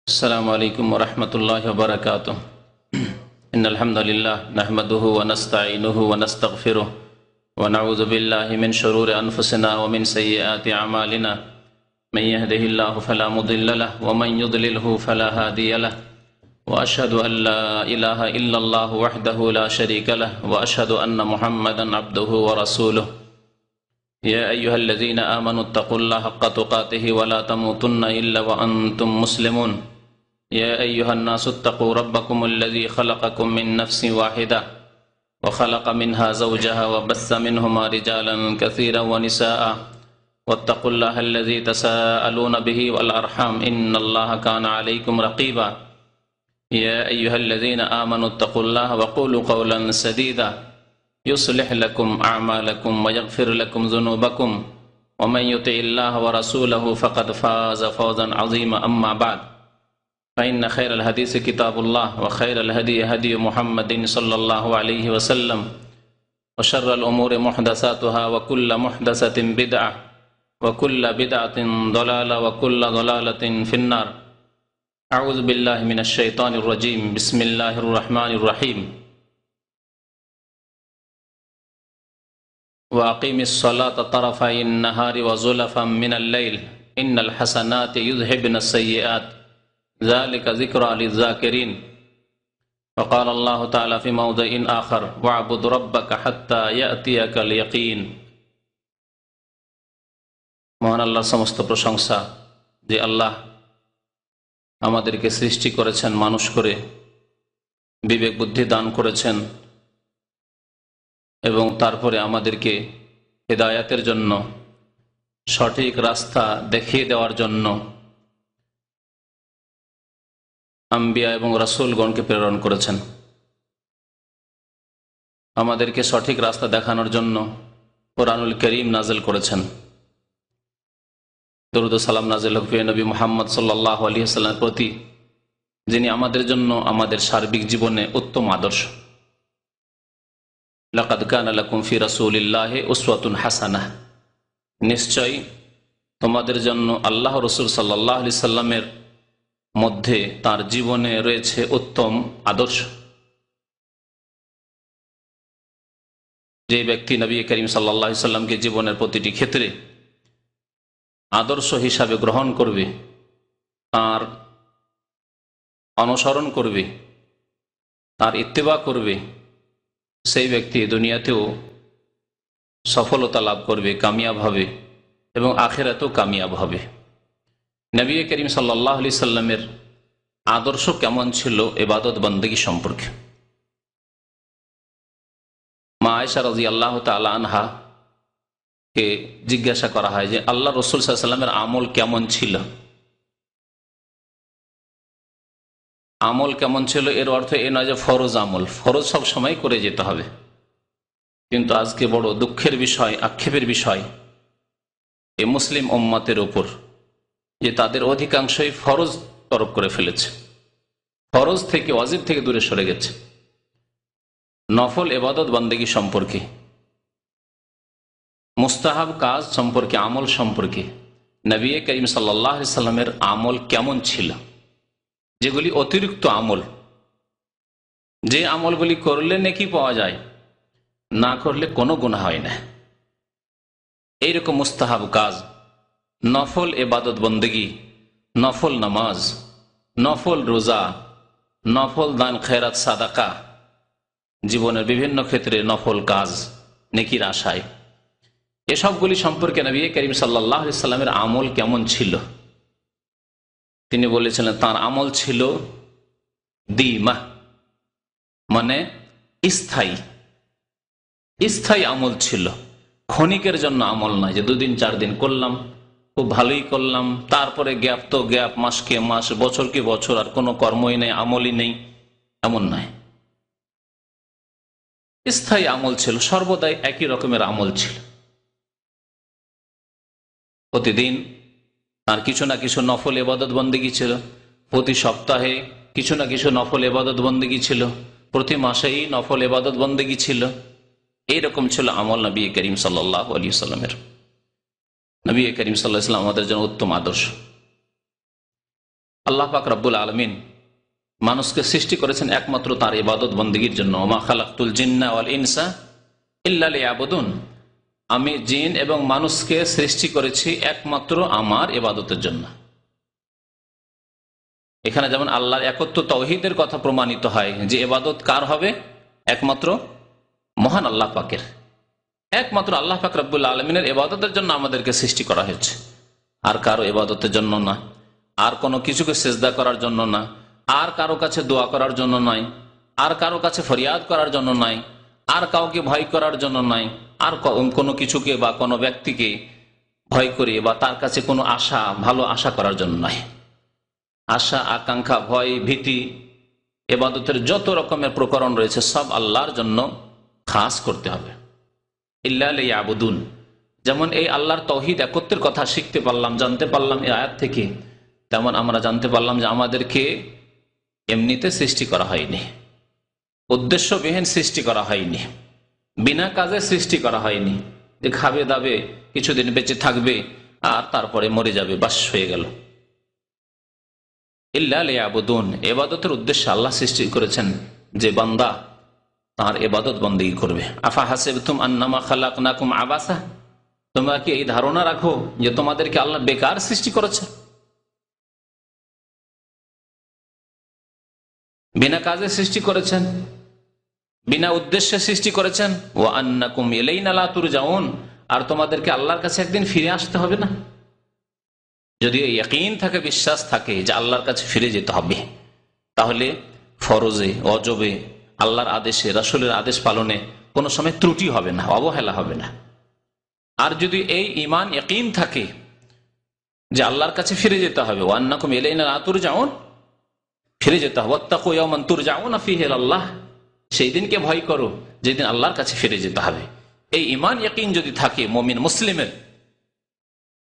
अस्सलामु अलैकुम वरहमतुल्लाहि वबरकातुह। इन्नल हम्दुलिल्लाह नहमदुहु व नस्तईनुहु व नस्तगफिरुह व नऊज़ु बिल्लाहि मिन शुरूरि अनफुसिना व मिन सय्यिआति अमालिना। मन यहदिहिल्लाहु फला मुदिल्ल लहु व मन युद्लिलहु फला हादिय लहु व अशहदु अन ला इलाहा इल्लल्लाहु वहदहु ला शरीका लहु व अशहदु अन्न मुहम्मदन अब्दुहु व रसूलुहु। या अय्युहल्लज़ीना आमनुत्तक़ुल्लाह हक़्क़ तुक़ातिहि व ला तमूतुन्ना इल्ला व अंतुम मुस्लिमून। या अय्युहन्नासुत्तक़ू रब्बकुमुल्लज़ी ख़लक़कुम मिन नफ़्सिन वाहिदा व ख़लक़ मिन्हा ज़ौजहा व बस्स मिन्हुमा रिजालन कसीरन व निसाअ वत्तक़ुल्लाहल्लज़ी तसाअलून बिही वल अर्हम इन्नल्लाहा काना अलैकुम रक़ीबा। या अय्युहल्लज़ीना आमनुत्तक़ुल्लाह व क़ूलू क़ौलन सदीदा युस्लिह लकुम अअमालकुम व यग़फ़िर लकुम ज़ुनूबकुम व मन युतिइल्लाह व रसूलहु फ़क़द फ़ाज़ फ़ौज़न अज़ीमा। अम्मा बअद फ़इन्न खैरल हदीस किताबुल्लाह व खैरल हदी हदी मुहम्मदिन सल्लल्लाहु अलैहि वसल्लम व शर्रल उमूरि मुहदसातुहा व कुल्ल मुहदसतिन बिदअह व कुल्ल बिदअतिन दलाला व कुल्ल दलालतिन फिन्नार। अऊज़ु बिल्लाहि मिनश शैतानिर रजीम। बिस्मिल्लाहिर रहमानिर रहीम। व अक़ीमिस सलाता तरफ़ाइन नहारि व ज़ुलफ़म मिनल लैल इन्नल हसनाति युज़हिबनस सय्यिआत ज़ालिका ज़िक्रा लिज़्ज़ाकिरीन। वक़ाल अल्लाहु तआला फ़ी मौज़िइन आख़र वअबुद रब्बक हत्ता यातियकल यक़ीन। মহান আল্লাহর সমস্ত প্রশংসা, যে আল্লাহ আমাদেরকে সৃষ্টি করেছেন, মানুষ করে বিবেক বুদ্ধি দান করেছেন এবং তারপরে আমাদেরকে হিদায়াতের জন্য, সঠিক রাস্তা দেখিয়ে দেওয়ার জন্য আম্বিয়া এবং রাসূলগণকে প্রেরণ করেছেন। আমাদেরকে সঠিক রাস্তা দেখানোর জন্য কোরআনুল কারীম নাযিল করেছেন। দরুদ ও সালাম নাযিল হোক নবী মুহাম্মদ সাল্লাল্লাহু আলাইহি ওয়াসাল্লামের প্রতি, যিনি আমাদের জন্য আমাদের সার্বিক জীবনে উত্তম আদর্শ। লাকাদ কানা লাকুম ফি রাসূলিল্লাহি উসওয়াতুন হাসানাহ। নিশ্চয়ই তোমাদের জন্য আল্লাহ রাসূল সাল্লাল্লাহু আলাইহি সাল্লামের মধ্যে তার জীবনে রয়েছে উত্তম আদর্শ। যে ব্যক্তি নবী করিম সাল্লাল্লাহু আলাইহি সাল্লামকে জীবনের প্রতিটি ক্ষেত্রে আদর্শ হিসাবে গ্রহণ করবে, তার অনুসরণ করবে, তার ইত্তেবা করবে, সেই ব্যক্তি দুনিয়াতেও সফলতা লাভ করবে, কামিয়াব হবে এবং আখিরাতেও কামিয়াব হবে। নবী করিম সাল্লাল্লাহু আলাইহি সাল্লামের আদর্শ কেমন ছিল ইবাদত বন্দেগী সম্পর্কে? মা আয়েশা রাদিয়াল্লাহু তাআলা আনহা কে জিজ্ঞাসা করা হয় যে আল্লাহ রাসূল সাল্লাল্লাহু আলাইহি সাল্লামের আমল কেমন ছিল। আমল কেমন ছিল এর অর্থ এ নয় যে ফরজ আমল, ফরজ সব সময় করে যেতে হবে। কিন্তু আজকে বড় দুঃখের বিষয়, আক্ষেপের বিষয় এ মুসলিম উম্মতের উপর, যে তাদের অধিকাংশই ফরজ তরক করে ফেলেছে, ফরজ থেকে, ওয়াজিব থেকে দূরে সরে গেছে। নফল ইবাদত বন্দেগী সম্পর্কে, মুস্তাহাব কাজ সম্পর্কে, আমল সম্পর্কে নবী করিম সাল্লাল্লাহু আলাইহি সাল্লামের আমল কেমন ছিল, যেগুলি অতিরিক্ত আমল, যে আমলগুলি করলে নেকি পাওয়া যায়, না করলে কোনো গুনাহ হয় না, এইরকম মুস্তাহাব কাজ, নফল ইবাদত বন্দেগী, নফল নামাজ, নফল রোজা, নফল দান খেরাত সাদাকা, জীবনের বিভিন্ন ক্ষেত্রে নফল কাজ নেকির আশায়, এসবগুলি সম্পর্কে নবী করিম সাল্লাল্লাহু আলাইহি সাল্লামের আমল কেমন ছিল। তিনি বলেছিলেন তার আমল ছিল দীমা, মানে স্থায়ী, স্থায়ী আমল ছিল, ক্ষণিকের জন্য আমল নয় যে দুদিন চার দিন করলাম, খুব ভালোই করলাম, তারপরে গ্যাপ তো গ্যাপ, মাসকে মাস, বছরকে বছর, আর কোনো কর্মই নেই, আমলই নেই, এমন নয়। স্থায়ী আমল ছিল, সর্বদাই একই রকমের আমল ছিল। প্রতিদিন তার কিছু না কিছু নফল ইবাদত বন্দেগী ছিল, প্রতি সপ্তাহে কিছু না কিছু নফল ইবাদত বন্দেগী ছিল, প্রতি মাসেই নফল ইবাদত বন্দেগী ছিল। এইরকম ছিল আমল নবী করিম সাল্লাল্লাহু আলাইহি ওয়াসাল্লামের। নবী করিম সাল্লাল্লাহু আলাইহি ওয়াসাল্লাম আমাদের জন্য উত্তম আদর্শ। আল্লাহ পাক রব্বুল আলামিন মানুষকে সৃষ্টি করেছেন একমাত্র তার ইবাদত বন্দেগীর জন্য। ওমা খালাকতুল জিন্না ওয়াল ইনসা ইল্লা লিয়াবুদুন, আমি জিন এবং মানুষকে সৃষ্টি করেছি একমাত্র আমার ইবাদতের জন্য। এখানে যেমন আল্লাহর একত্ব তাওহীদের কথা প্রমাণিত হয় যে ইবাদত কার হবে? একমাত্র মহান আল্লাহ পাকের। একমাত্র আল্লাহ পাক রব্বুল আলামিনের ইবাদতের জন্য আমাদেরকে সৃষ্টি করা হয়েছে, আর কারো ইবাদতের জন্য না, আর কোনো কিছুকে সিজদা করার জন্য না, আর কারো কাছে দোয়া করার জন্য নয়, আর কারো কাছে ফরিয়াদ করার জন্য নয়, আর কাউকে ভয় করার জন্য নয়, আর কোনো কিছুকে বা কোনো ব্যক্তিকে ভয় করে বা তার কাছে কোনো আশা, ভালো আশা করার জন্য নয়। আশা, আকাঙ্ক্ষা, ভয়, ভীতি, ইবাদতের যত রকমের প্রকরণ রয়েছে সব আল্লাহর জন্য খাস করতে হবে। ইল্লা লিয়াবুদুন, যেমন এই আল্লাহর তাওহীদ একত্বের কথা শিখতে পারলাম, জানতে পারলাম এই আয়াত থেকে, তেমন আমরা জানতে পারলাম যে আমাদেরকে এমনিতে সৃষ্টি করা হয়নি, উদ্দেশ্যবিহীন সৃষ্টি করা হয়নি, বিনা কাজে সৃষ্টি করা হয়নি যে খাবে দাবে কিছুদিন বেঁচে থাকবে আর তারপরে মরে যাবে, বাস হয়ে গেল। ইল্লা লিয়াবুদুন, ইবাদতের উদ্দেশ্যে আল্লাহ সৃষ্টি করেছেন যে বান্দা তার ইবাদত বন্দেগী করবে। আফা হাসিবতুম আন্নামা খালাকনাকুম আবাসা, তোমরা কি এই ধারণা রাখো যে তোমাদেরকে আল্লাহ বেকার সৃষ্টি করেছে, বিনা কাজে সৃষ্টি করেছেন, বিনা উদ্দেশ্যে সৃষ্টি করেছেন। ওয়া আন্নাকুম ইলাইনা লা তুরজাউন, আর তোমাদেরকে আল্লাহর কাছে একদিন ফিরে আসতে হবে না। যদি ইয়াকিন থাকে, বিশ্বাস থাকে যে আল্লাহর কাছে ফিরে যেতে হবে, তাহলে ফরজে অজবে আল্লাহর আদেশে, রাসূলের আদেশ পালনে কোনো সময় ত্রুটি হবে না, অবহেলা হবে না। আর যদি এই ঈমান ইয়াকিন থাকে যে আল্লাহর কাছে ফিরে যেতে হবে, ওয়া আন্নাকুম ইলাইনা লা তুরজাউন, ফিরে যেতে হবে, ওয়াত্তাকু ইয়াওমান তুরজাউনা ফীহি ইলাল্লাহ, সেই দিনকে ভয় করো যেদিন আল্লাহর কাছে ফিরে যেতে হবে। এই ঈমান ইয়াকিন যদি থাকে মুমিন মুসলিমের,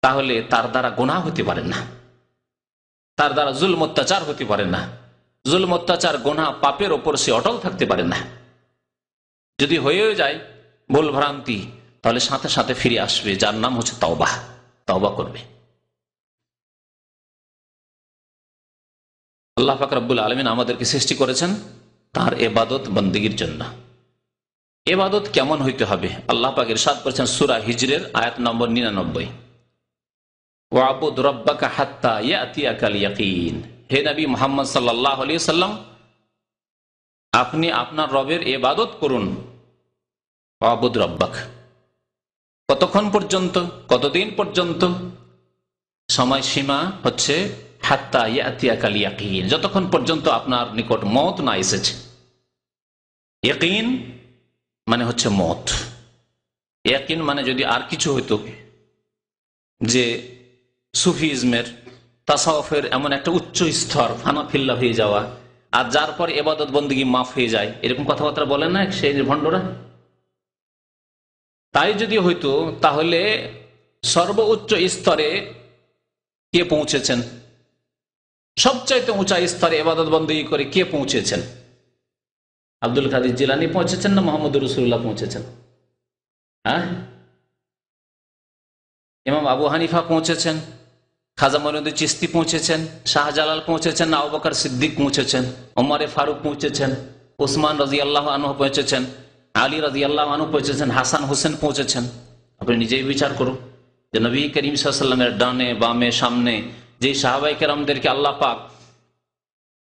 তাহলে তার দ্বারা গুনাহ হতে পারে না, তার দ্বারা জুলম অত্যাচার হতে পারে না, জুলম অত্যাচার গুনাহ পাপের ওপর সে অটল থাকতে পারে না। যদি হয়েও যায় ভুল ভ্রান্তি, তাহলে সাথে সাথে ফিরে আসবে, যার নাম হচ্ছে তওবা, তওবা করবে। আল্লাহ পাক রব্বুল আলামিন আমাদেরকে সৃষ্টি করেছেন তার ইবাদত বন্দেগীর জন্য। ইবাদত কেমন হইতে হবে? আল্লাহ পাক ইরশাদ করেছেন সূরা হিজরের আয়াত নম্বর 99, ওয়াবুদ রাব্বাকা হাত্তা ইয়াতিয়াকাল ইয়াকিন, হে নবী মুহাম্মদ সাল্লাল্লাহু আলাইহি ওয়াসাল্লাম, আপনি আপনার রবের ইবাদত করুন। ওয়াবুদ রাব্বাক, কতক্ষণ পর্যন্ত, কতদিন পর্যন্ত? সময়সীমা হচ্ছে হাত্তা ইয়াতিয়াকাল ইয়াকিন, যতক্ষণ পর্যন্ত আপনার নিকট মওত না এসেছে। ইয়াকিন মানে হচ্ছে মওত। ইয়াকিন মানে যদি আর কিছু হইতো, যে সুফিজমের, তাসাউফের এমন একটা উচ্চ স্তর, ফানাফিল্লা হয়ে যাওয়া, আর যার পর ইবাদত বন্দেগী মাফ হয়ে যায়, এরকম কথাবার্তা বলে না সেই ভণ্ডরা? তাই যদি হইতো তাহলে সর্বোচ্চ স্তরে কে পৌঁছেছেন? সবচাইতে উঁচা স্তরে ইবাদত বন্দেগী করে কে পৌঁছেছেন? আব্দুল কাদের জিলানী পৌঁছেছেন না মুহাম্মদ রাসূলুল্লাহ পৌঁছেছেন? হ্যাঁ, ইমাম আবু হানিফা পৌঁছেছেন, খাজা মঈনুদ্দিন চিশতি পৌঁছেছেন, শাহজালাল পৌঁছেছেন, আবু বকর সিদ্দিক পৌঁছেছেন, ওমরে ফারুক পৌঁছেছেন, ওসমান রাদিয়াল্লাহু আনহু পৌঁছেছেন, আলী রাদিয়াল্লাহু আনহু পৌঁছেছেন, হাসান হোসেন পৌঁছেছেন। আপনি নিজেই বিচার করুন যে নবী করিম সাল্লাল্লাহু আলাইহি ওয়াসাল্লামের ডানে বামে সামনে যে সাহাবায়ে কেরামদেরকে আল্লাহ পাক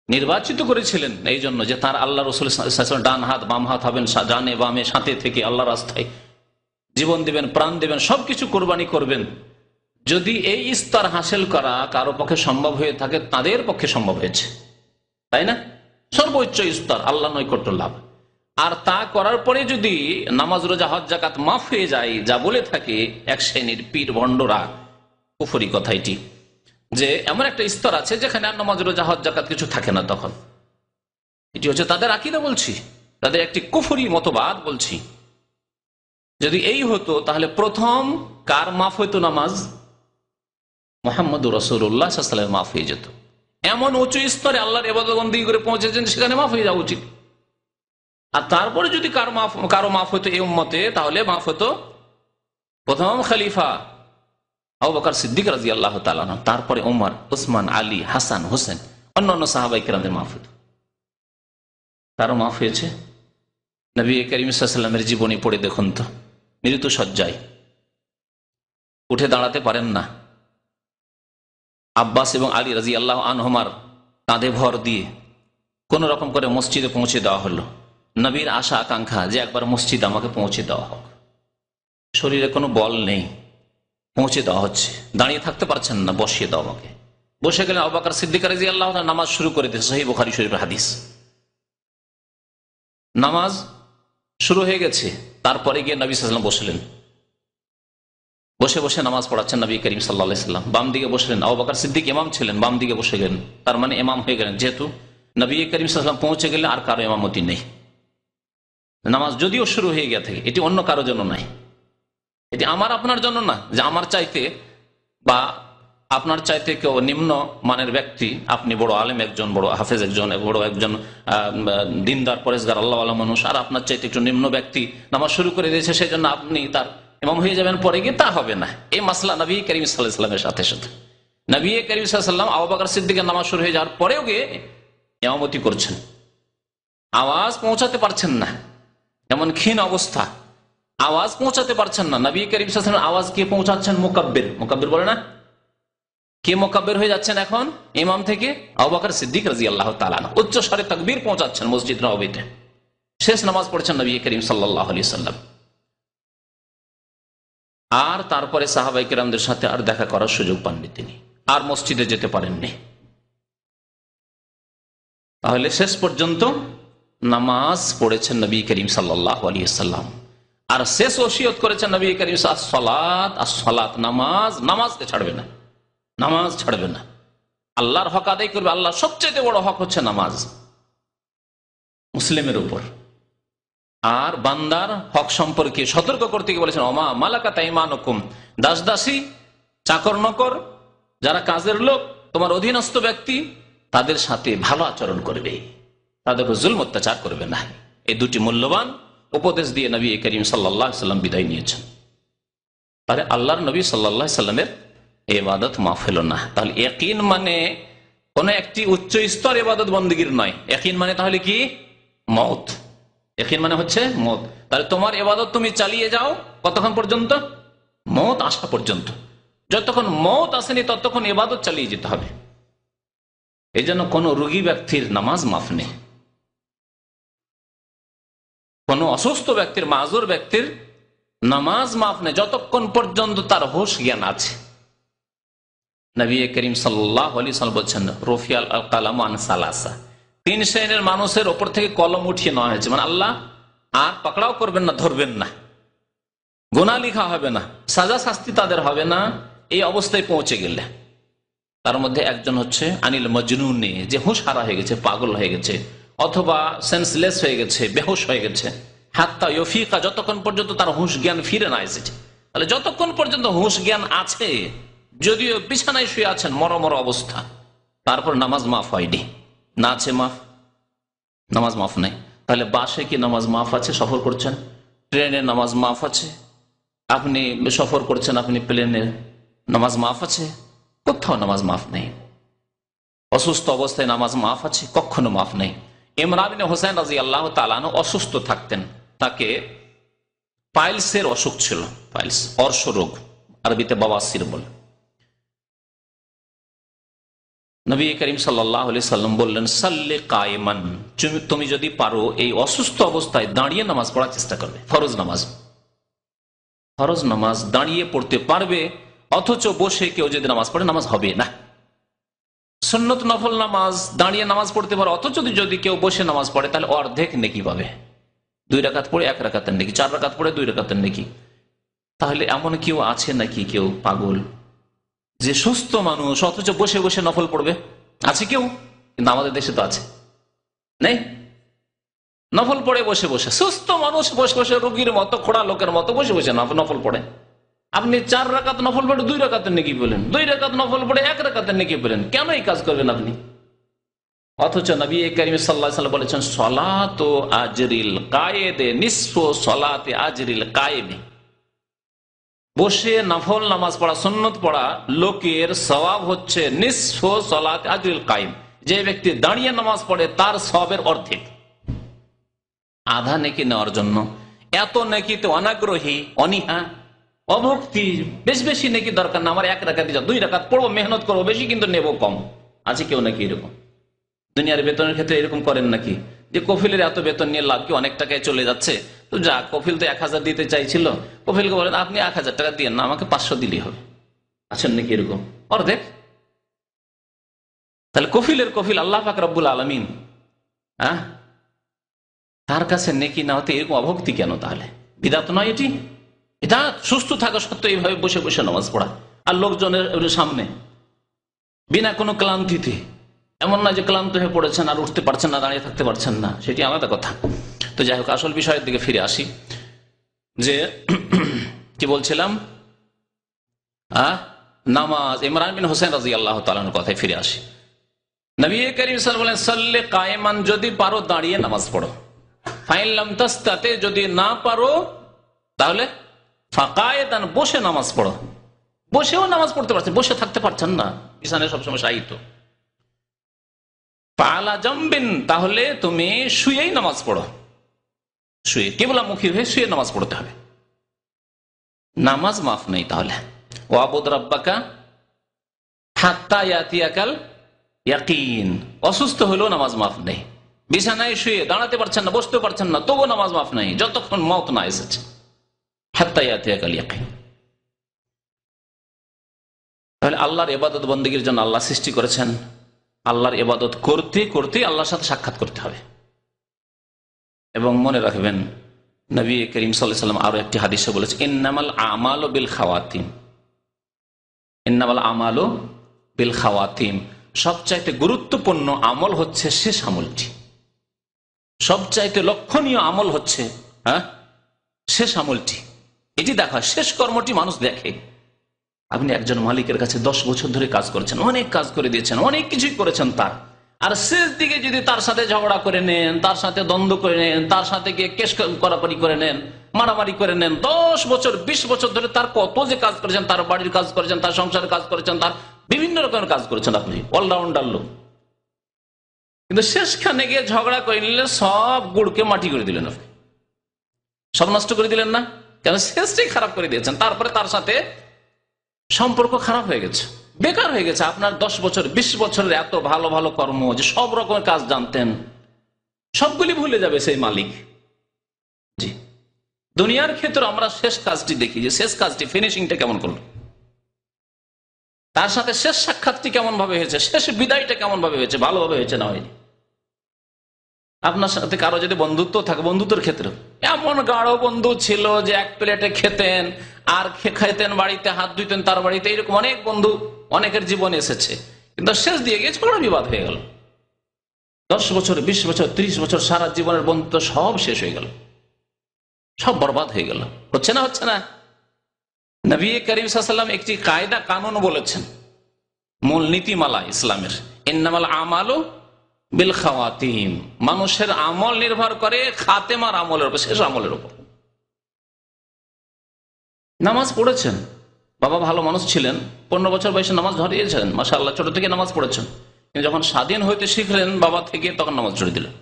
নির্বাচিত করেছিলেন এই জন্য যে তার আল্লাহ রাসূল সাল্লাল্লাহু আলাইহি ওয়াসাল্লাম ডান হাত বাম হাত হবেন, ডানে বামে সাথে থেকে আল্লাহ রাস্তায় জীবন দিবেন, প্রাণ দিবেন, সবকিছু কোরবানি করবেন। যদি এই স্তর হাসিল করা কারো পক্ষে সম্ভব হয়ে থাকে, তাদের পক্ষে সম্ভব হয়েছে, তাই না? সর্বোচ্চ স্তর আল্লাহ নৈকট্য লাভ। আর তা করার পরে যদি নামাজ রোজা হজ যাকাত মাফ হয়ে যায়, যা বলে থাকে এক শ্রেণীর পীর ভণ্ডরা, কুফরি কথা এটি, যে এমন একটা স্তর আছে যেখানে আর নামাজ রোজা হজ যাকাত কিছু থাকে না, তখন এটি হচ্ছে তাদের আকীদা বলছি, তাদের একটি কুফরি মতবাদ বলছি। যদি এই হতো তাহলে প্রথম কার মাফ হইতো? নামাজ মুহাম্মদ রাসূলুল্লাহ সাল্লাল্লাহু আলাইহি ওয়াসাল্লাম মাফ হয়ে যেত। এমন উঁচু স্তরে আল্লাহর ইবাদত বন্দেগী করে পৌঁছেছেন, সেখানে মাফ হয়ে যাওয়া উচিত। আর তারপরে যদি কারো মাফ হতো এই উম্মতে, তাহলে মাফ হতো প্রথম খলিফা আবু বকর সিদ্দিক রাদিয়াল্লাহু তাআলা আনহু, তারপরে ওমর, উসমান, আলী, হাসান, হোসেন, অন্যান্য সাহাবায়ে কেরামদের মাফ হতো। তারও মাফ হয়েছে। নবী করিম সাল্লাল্লাহু আলাইহি ওয়াসাল্লামের জীবনী পড়ে দেখুন তো, মৃত্যু শয্যায়, উঠে দাঁড়াতে পারেন না। আব্বাস এবং আলী রাদিয়াল্লাহু আনহুমার কাঁধে ভর দিয়ে কোন রকম করে মসজিদে পৌঁছে দেওয়া হলো। নবীর আশা আকাঙ্ক্ষা যে একবার মসজিদ আমাকে পৌঁছে দেওয়া হোক। শরীরে কোনো বল নেই, পৌঁছে দেওয়া হচ্ছে, দাঁড়িয়ে থাকতে পারছেন না, বসিয়ে দাও আমাকে। বসে গেলেন। আবু বকর সিদ্দিক রাদিয়াল্লাহু তাআলা নামাজ শুরু করে দিয়েছে, সহিহ বুখারী শরীফের হাদিস। নামাজ শুরু হয়ে গেছে, তারপরে গিয়ে নবী সাল্লাল্লাহু আলাইহি ওয়াসাল্লাম বসলেন। বসে বসে নামাজ পড়াচ্ছেন নবী করিম সাল্লাল্লাহু আলাইহি ওয়াসাল্লাম। বাম দিকে বসলেন। আবু বকর সিদ্দিক ইমাম ছিলেন, বাম দিকে বসে গেলেন। তার মানে ইমাম হয়ে গেলেন, যেহেতু নবী করিম সাল্লাল্লাহু আলাইহি ওয়াসাল্লাম পৌঁছে গেলে আর কারো ইমামতি নেই। নামাজ যদিও শুরু হয়ে গিয়ে থাকে, এটি অন্য কারোর জন্য নাই, এটি আমার আপনার জন্য না, যে আমার চাইতে বা আপনার চাইতে কেউ নিম্ন মানের ব্যক্তি, আপনি বড় আলেম একজন, বড় হাফেজ একজন, বড় একজন দিনদার পরেশগার আল্লাহওয়ালা মানুষ, আর আপনার চাইতে একটু নিম্ন ব্যক্তি নামাজ শুরু করে দিয়েছে, সেই জন্য আপনি তার ইমাম হয়ে যাবেন পরে গিয়ে, তা হবে না। এই মাসলা নবী করিম সাল্লাল্লাহু আলাইহি ওয়াসাল্লামের সাথে সাথে নবী করিম সাল্লাল্লাহু আলাইহি ওয়াসাল্লাম আবু বকর সিদ্দিকের নামাজ শুরু হয়ে যাওয়ার পরেও গিয়ে ইমামতি করছেন। আওয়াজ পৌঁছাতে পারছেন না, এমন ক্ষীণ অবস্থা, আওয়াজ পৌঁছাতে পারছেন না। নবী করিম সাল্লাল্লাহু আলাইহি ওয়াসাল্লাম আওয়াজ কে পৌঁছাচ্ছেন? মুকাব্বির, মুকাব্বির বলে না, কে মুকাব্বির হয়ে যাচ্ছেন এখন ইমাম থেকে? আবু বকর সিদ্দিক রাদিয়াল্লাহু তাআলা আনহু উচ্চ স্বরে তাকবীর পৌঁছাচ্ছেন মসজিদ নববীতে। শেষ নামাজ পড়ছেন নবী করিম সাল্লাল্লাহু আলাইহি ওয়াসাল্লাম। আর তারপরে সাহাবায়ে কেরামদের সাথে আর দেখা করার সুযোগ পাননি তিনি, আর মসজিদে যেতে পারেননি। তাহলে শেষ পর্যন্ত নামাজ পড়েছেন নবী করিম সাল্লাল্লাহু আলাইহি ওয়াসাল্লাম। আর শেষ ওসিয়ত করেছেন নবী করিম সালাত, as-সালাত, নামাজ, নামাজকে ছাড়বে না, নামাজ ছাড়বে না, আল্লাহর হক আদায় করবে। আল্লাহর সবচেয়ে বড় হক হচ্ছে নামাজ মুসলিমের উপর। আর বান্দার হক সম্পর্কে সতর্ক করতে গিয়ে বলেছেন, ওমা মালাকাত আইমানুকুম, দাস দাসী, চাকর নকর, যারা কাজের লোক, তোমার অধীনস্থ ব্যক্তি, তাদের সাথে ভালো আচরণ করবে, তাদের উপর জুলম অত্যাচার করবে না। এই দুটি মূল্যবান উপদেশ দিয়ে নবী করিম সাল্লাল্লাহু আলাইহি ওয়াসাল্লাম বিদায় নিয়েছেন। তাহলে আল্লাহর নবী সাল্লাল্লাহু আলাইহি ওয়াসাল্লামের ইবাদত মাফ হলো না। তাহলে ইয়াকিন মানে কোন একটি উচ্চ স্তর ইবাদত বন্দেগীর নয়। ইয়াকিন মানে তাহলে কি? মওত। ইয়াকিন মানে হচ্ছে মওত। তাহলে তোমার ইবাদত তুমি চালিয়ে যাও কতক্ষণ পর্যন্ত? মওত আসা পর্যন্ত। যতক্ষণ মওত আসেনি ততক্ষণ ইবাদত চালিয়ে যেতে হবে। এই জন্য কোন রোগী ব্যক্তির নামাজ মাফ নেই, কোন অসুস্থ ব্যক্তির, মাযুর ব্যক্তির নামাজ মাফ নেই যতক্ষণ পর্যন্ত তার হুঁশ জ্ঞান আছে। নবী করিম সাল্লাল্লাহু আলাইহি ওয়াসাল্লাম বলছেন, রফিয়াল কালাম আন সালাসা, তিন শ্রেণীর মানুষের ওপর থেকে কলম উঠিয়ে নেওয়া হয়েছে। মানে আল্লাহ আর পাকড়াও করবেন না, ধরবেন না, গুনাহ লিখা হবে না, সাজা শাস্তি তাদের হবে না এই অবস্থায় পৌঁছে গেলে। তার মধ্যে একজন হচ্ছে আনিল মজনুনে, যে হুঁশ হারা হয়ে গেছে, পাগল হয়ে গেছে, অথবা সেন্সলেস হয়ে গেছে, বেহুশ হয়ে গেছে, হাত্তা ইউফিকা, যতক্ষণ পর্যন্ত তার হুঁশ জ্ঞান ফিরে না এসেছে। তাহলে যতক্ষণ পর্যন্ত হুঁশ জ্ঞান আছে, যদিও বিছানায় শুয়ে আছেন মরমর অবস্থা, তারপর নামাজ মাফ হয়নি, না আছে মাফ, নামাজ মাফ নাই। তাহলে বাসে কি নামাজ মাফ আছে? সফর করছেন, ট্রেনে নামাজ মাফ আছে? আপনি সফর করছেন, আপনি প্লেনে, নামাজ মাফ আছে? কোথাও নামাজ মাফ নেই। অসুস্থ অবস্থায় নামাজ মাফ আছে? কখনো মাফ নেই। ইমরান ইবনে হুসাইন রাদিয়াল্লাহু তাআলা আনহু অসুস্থ থাকতেন, তাকে পাইলসের অসুখ ছিল, পাইলস অর্শ রোগ, আরবিতে বাওয়াসির বলে। নবী করিম সাল্লাল্লাহু আলাইহি সাল্লাম বললেন, সাল্লি কায়েমান, তুমি যদি পারো এই অসুস্থ অবস্থায় দাঁড়িয়ে নামাজ পড়ার চেষ্টা করবে। ফরজ নামাজ, ফরজ নামাজ দাঁড়িয়ে পড়তে পারবে, অথচ বসে কেউ যদি নামাজ পড়ে নামাজ হবে না। সুন্নত নফল নামাজ দাঁড়িয়ে নামাজ পড়তে পারে, অথচ যদি কেউ বসে নামাজ পড়ে তাহলে অর্ধেক নেকি পাবে। 2 রাকাত পড়ে 1 রাকাতের নেকি, 4 রাকাত পড়ে 2 রাকাতের নেকি। তাহলে এমন কেউ আছে নাকি, কেউ পাগল যে সুস্থ মানুষ অথচ বসে বসে নফল পড়বে? আছে কেউ? কিন্তু আমাদের দেশে তো আছে, নেই। নফল পড়ে বসে বসে, সুস্থ মানুষ বসে বসে রোগীর মতো, খোড়া লোকের মতো বসে বসে নফল পড়ে। আপনি 4 রাকাত নফল পড়ে 2 রাকাতের নেকি বলেন, 2 রাকাত নফল পড়ে 1 রাকাতের নেকি বলেন। কেন এই কাজ করবেন আপনি? অথচ নবী করিম সাল্লাল্লাহু আলাইহি ওয়াসাল্লাম বলেছেন, সলাতু আজরিল কায়েদে নিসফু সলাতে আজরিল কায়েমে, বসে নফল নামাজ পড়া, সুন্নত পড়া লোকের সওয়াব হচ্ছে নিসফ সালাত আজরিল কায়েম। যে ব্যক্তি দাঁড়িয়ে নামাজ পড়ে তার সওয়াবের অর্ধেক। আধা নেকি নেওয়ার জন্য এত নেকিতে অনাগ্রহী, অনীহা, অভক্তি, বেশি বেশি নেকি দরকার না। আমার 1 রাকাত, 2 রাকাত পড়বো, মেহনত করবো বেশি, কিন্তু নেব কম। আছে কেউ নাকি এরকম? দুনিয়ার বেতনের ক্ষেত্রে এরকম করেন নাকি, যে কফিলের এত বেতন নিয়ে লাভ কি, অনেক টাকায় চলে যাচ্ছে, তো যা, কফিল তো 1000 দিতে চাইছিল, কফিলকে বলেন আপনি 1000 টাকা দিয়ে না, আমাকে 500 দিলেই হবে। আছেন নাকি এরকম? অর্ধেক। তাহলে কফিলের কফিল আল্লাহ পাক রব্বুল আলামিন, তার কাছে নেকি না হতে এরকম অভক্তি কেন? তাহলে বিদাত নয় এটি? এটা সুস্থ থাকা সত্ত্বেও এইভাবে বসে বসে নামাজ পড়া, আর লোকজনের সামনে বিনা কোনো ক্লান্তিতে। এমন না যে ক্লান্ত হয়ে পড়েছেন আর উঠতে পারছেন না, দাঁড়িয়ে থাকতে পারছেন না, সেটি আলাদা কথা। তো যাই হোক, আসল বিষয়ের দিকে ফিরে আসি, যে কি বলছিলাম, নামাজ। ইমরান বিন হোসেন রাদিয়াল্লাহু তাআলার কথায় ফিরে আসি। নবী করিম সাল্লাল্লাহু আলাইহি ওয়াসাল্লাম সাল্লে কায়েমান, যদি পারো দাঁড়িয়ে নামাজ পড়ো। ফাইন লাম তাস্তাতে, যদি না পারো তাহলে ফাকায়েদান, বসে নামাজ পড়ো। বসেও নামাজ পড়তে পারছেন, বসে থাকতে পারছেন না, বিছানায় সবসময় শায়িত। ফাআলা জামবিন, তাহলে তুমি শুয়েই নামাজ পড়ো। শুয়ে, কিবলামুখী হয়ে শুয়ে নামাজ পড়তে হবে। নামাজ মাফ নেই তাহলে। ওয়াবুদ রাব্বাকা হাত্তা ইয়াতিয়াকাল ইয়াকিন, অসুস্থ হলেও নামাজ মাফ নেই। বিছানায় শুয়ে দাঁড়াতে পারছেন না, বসতে পারছেন না, তবুও নামাজ মাফ নেই যতক্ষণ মওত না এসেছে। হাত্তা ইয়াতিয়াকাল ইয়াকিন। তাহলে আল্লাহর ইবাদত বন্দেগীর জন্য আল্লাহ সৃষ্টি করেছেন। আল্লাহর ইবাদত করতে করতে আল্লাহর সাথে সাক্ষাৎ করতে হবে। এবং মনে রাখবেন, নবী করিম সাল্লাল্লাহু আলাইহি ওয়াসাল্লাম আরো একটি হাদিসে বলেছে, ইন্নামাল আমালু বিল খাওয়াতিম। ইন্নামাল আমালু বিল খাওয়াতিম, সবচাইতে গুরুত্বপূর্ণ আমল হচ্ছে শেষ আমলটি। সবচাইতে লক্ষণীয় আমল হচ্ছে শেষ আমলটি। এটি দেখা, শেষ কর্মটি মানুষ দেখে। আপনি একজন মালিকের কাছে 10 বছর ধরে কাজ করেছেন, অনেক কাজ করে দিয়েছেন, অনেক কিছুই করেছেন তার, আর শেষ দিকে যদি তার সাথে ঝগড়া করে নেন, তার সাথে দ্বন্দ্ব করে নেন, তার সাথে গিয়ে কেস করাকরি করে নেন, মারামারি করে নেন, 10 বছর 20 বছর ধরে তার কত যে কাজ করেছেন, তার বাড়ির কাজ করেছেন, তার সংসারের কাজ করেছেন, তার বিভিন্ন রকমের কাজ করেছেন, আপনি অলরাউন্ডার লোক। কিন্তু শেষখানে গিয়ে ঝগড়া করে নিলে সব গুড়কে মাটি করে দিলেন, আপনি সব নষ্ট করে দিলেন না? কেন? শেষটাই খারাপ করে দিয়েছেন। তারপরে তার সাথে সম্পর্ক খারাপ হয়ে গেছে, বেকার হয়ে গেছে। আপনার 10 বছর 20 বছরের এত ভালো ভালো কর্ম, যে সব রকমের কাজ জানতেন, সবগুলি ভুলে যাবে সেই মালিক। জি, দুনিয়ার ক্ষেত্রে আমরা শেষ কাজটি দেখি, যে শেষ কাজটি ফিনিশিংটা কেমন করলো, তার সাথে শেষ সাক্ষাৎটি কেমন ভাবে হয়েছে, শেষ বিদায়টা কেমন ভাবে হয়েছে, ভালোভাবে হয়েছে না হয়নি। আপনার সাথে কারো যদি বন্ধুত্ব থাকে, বন্ধুত্বের ক্ষেত্রে এমন গাঢ় বন্ধু ছিল যে এক প্লেটে খেতেন আর খেতেন, বাড়িতে হাত ধুইতেন তার বাড়িতে, এরকম অনেক বন্ধু অনেকের জীবনে এসেছে, কিন্তু শেষ দিয়ে গিয়ে ঝগড়া বিবাদ হয়ে গেল। 10 বছর 20 বছর 30 বছর সারা জীবনের বন্ধুত্ব সব শেষ হয়ে গেল, সব বরবাদ হয়ে গেল। হচ্ছে না? হচ্ছে না? নবী করিম সাল্লাল্লাহু আলাইহি ওয়াসাল্লাম একটি কায়দা কানুন বলেছেন, মূল নীতিমালা ইসলামের, ইন্নামাল আমালু বিল খাওয়াতিম। মানুষের আমল নির্ভর করে খাতেমার আমলের উপর, শেষ আমলের উপর। নামাজ পড়েছেন, বাবা ভালো মানুষ ছিলেন, 15 বছর বয়সে নামাজ ধরিয়েছেন, মাশাআল্লাহ, ছোট থেকে নামাজ পড়েছেন, কিন্তু যখন স্বাধীন হইতে শিখলেন বাবা থেকে, তখন নামাজ ছড়িয়ে দিলেন।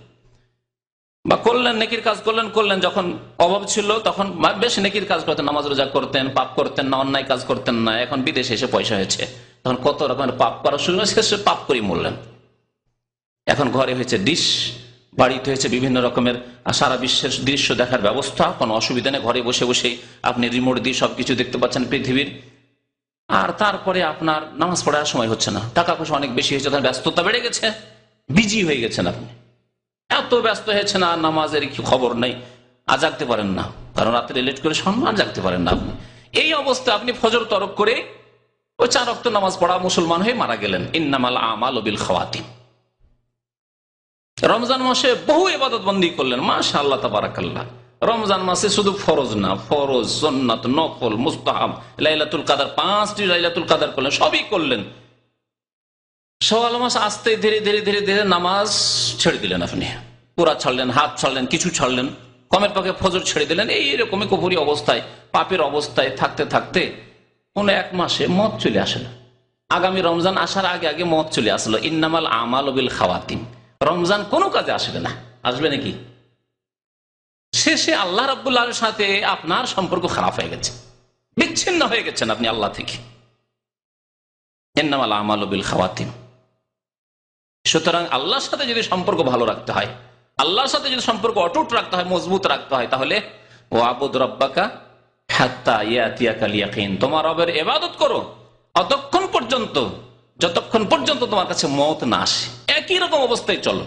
বা করলেন, নেকির কাজ করলেন, যখন অভাব ছিল তখন বেশ নেকির কাজ করতেন, নামাজ রোজা করতেন, পাপ করতেন না, অন্যায় কাজ করতেন না। এখন বিদেশে এসে পয়সা হয়েছে, তখন কত রকমের পাপ করা শুরু হয়েছে, শেষে পাপ করে মরলেন। এখন ঘরে হয়েছে ডিশ, বাড়িতে হয়েছে বিভিন্ন রকমের সারা বিশ্বের দৃশ্য দেখার ব্যবস্থা, কোনো অসুবিধা নেই, ঘরে বসে বসেই আপনি রিমোট দিয়ে সবকিছু দেখতে পাচ্ছেন পৃথিবীর। আর তারপরে আপনার নামাজ পড়ার সময় হচ্ছে না, টাকা পয়সা অনেক বেশি হয়েছে, তার ব্যস্ততা বেড়ে গেছে, বিজি হয়ে গেছেন আপনি, এত ব্যস্ত হয়েছেন আর নামাজের কি খবর নেই, আর জাগতে পারেন না, কারণ রাত্রে লেট করে সম্মান জাগতে পারেন না আপনি। এই অবস্থা আপনি ফজর তরক করে ওই 4 ওয়াক্ত নামাজ পড়া মুসলমান হয়ে মারা গেলেন। ইন্নামাল আমালু বিল খাওয়াতিম। রমজান মাসে বহু ইবাদত বন্দি করলেন, মাশাআল্লাহ তাবারাকাল্লাহ। রমজান মাসে শুধু ফরজ না, ফরজ, সুন্নাত, নফল, মুস্তাহাব, লাইলাতুল কাদর, 5টি লাইলাতুল কাদর করলেন, সবই করলেন। শাওয়াল মাস আসতে ধীরে ধীরে ধীরে ধীরে নামাজ ছেড়ে দিলেন, আপনি পুরা ছাড়লেন, হাত ছাড়লেন, কিছু ছাড়লেন, কমের পক্ষে ফজর ছেড়ে দিলেন, এইরকমই কুফরি অবস্থায় পাপের অবস্থায় থাকতে থাকতে কোনো এক মাসে মদ চলে আসলো। আগামী রমজান আসার আগে আগে মদ চলে আসলো। ইন্নামাল আমালু বিল খাওয়াতিম, রমজান কোনো কাজে আসবে না, আসবে নাকি? শেষে আল্লাহ রাব্বুল আলামিনের সাথে আপনার সম্পর্ক খারাপ হয়ে গেছে, বিচ্ছিন্ন হয়ে গেছেন আপনি আল্লাহ থেকে। ইন্নামাল আমালু বিল খাওয়াতিম। সুতরাং আল্লাহর সাথে যদি সম্পর্ক ভালো রাখতে হয়, আল্লাহর সাথে যদি সম্পর্ক অটুট রাখতে হয়, মজবুত রাখতে হয়, তাহলে ওয়াবুদ রাব্বাকা হাত্তা ইয়াতিয়াকাল ইয়াকিন, তোমার রবের ইবাদত করো অতক্ষণ পর্যন্ত যতক্ষণ পর্যন্ত তোমার কাছে মওত না আসে। একই রকম অবস্থায় চলো,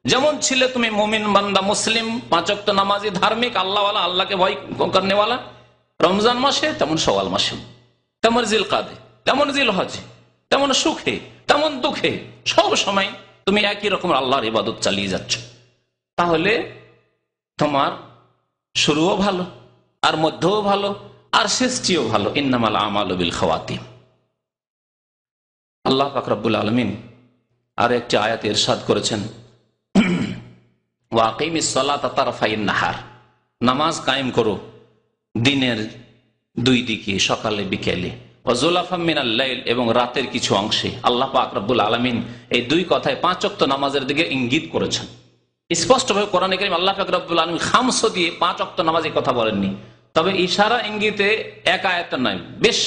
যেমন ছিলে তুমি মুমিন বান্দা, মুসলিম, 5 ওয়াক্ত নামাজি, ধার্মিক, আল্লাহওয়ালা, আল্লাহকে ভয় করনেওয়ালা, রমজান মাসে তেমন শাওয়াল মাসে, তেমন জিলকাদে, তেমন জিলহজে, তেমন সুখে, তেমন দুঃখে, সব সময় তুমি একই রকম আল্লাহর ইবাদত চালিয়ে যাচ্ছ। তাহলে তোমার শুরুও ভালো, আর মধ্যও ভালো, আর শেষটিও ভালো। ইন্নামাল আমালু বিল খাওয়াতিম। আল্লাহ পাক রব্বুল আলামিন আর একটি আয়াতে ইরশাদ করেছেন, ওয়াকিমিস সালাতা তারফাইন নাহার, নামাজ কায়েম করো দিনের 2 দিকে, সকালে বিকেলে, ওয়াজুলাফাম মিনাল লাইল, এবং রাতের কিছু অংশে। আল্লাহ পাক রব্বুল আলামিন এই 2 কথায় 5 ওয়াক্ত নামাজের দিকে ইঙ্গিত করেছেন স্পষ্টভাবে। কোরআনে কারীম আল্লাহ পাক রব্বুল আলামিন খামস দিয়ে 5 ওয়াক্ত নামাজের কথা বলেননি, তবে ইশারা ইঙ্গিতে এক আয়াত নয়, বেশ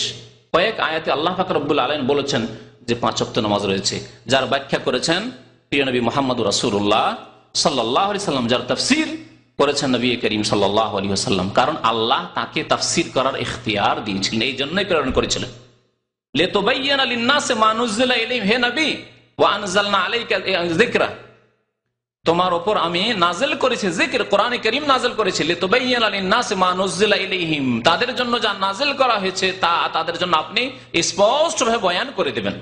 কয়েক আয়াতে আল্লাহ পাক রব্বুল আলামিন বলেছেন যে 5 ওয়াক্ত নামাজ রয়েছে, যার ব্যাখ্যা করেছেন প্রিয় নবী মুহাম্মদ রাসূলুল্লাহ সাল্লাল্লাহু আলাইহি সাল্লাম, যার তাফসীর করেছেন নবী করিম সাল্লাল্লাহু আলাইহি ওয়াসাল্লাম। কারণ আল্লাহ তাকে তাফসীর করার ইখতিয়ার দিয়েছিলেন, এই জন্যই প্রেরণ করেছিলেন। লিতুবাইয়িনা লিন-নাসি মা নুজিলা ইলাইহিম, হে নবী, ওয়া আনজালনা আলাইকা যিকরা, তোমার উপর আমি নাযিল করেছি জিকির, কোরআনে কারীম নাযিল করেছি। লিতুবাইয়িনা লিন-নাসি মা নুজিলা ইলাইহিম, তাদের জন্য যা নাযিল করা হয়েছে তা তাদের জন্য আপনি স্পষ্টভাবে বয়ান করে দেবেন।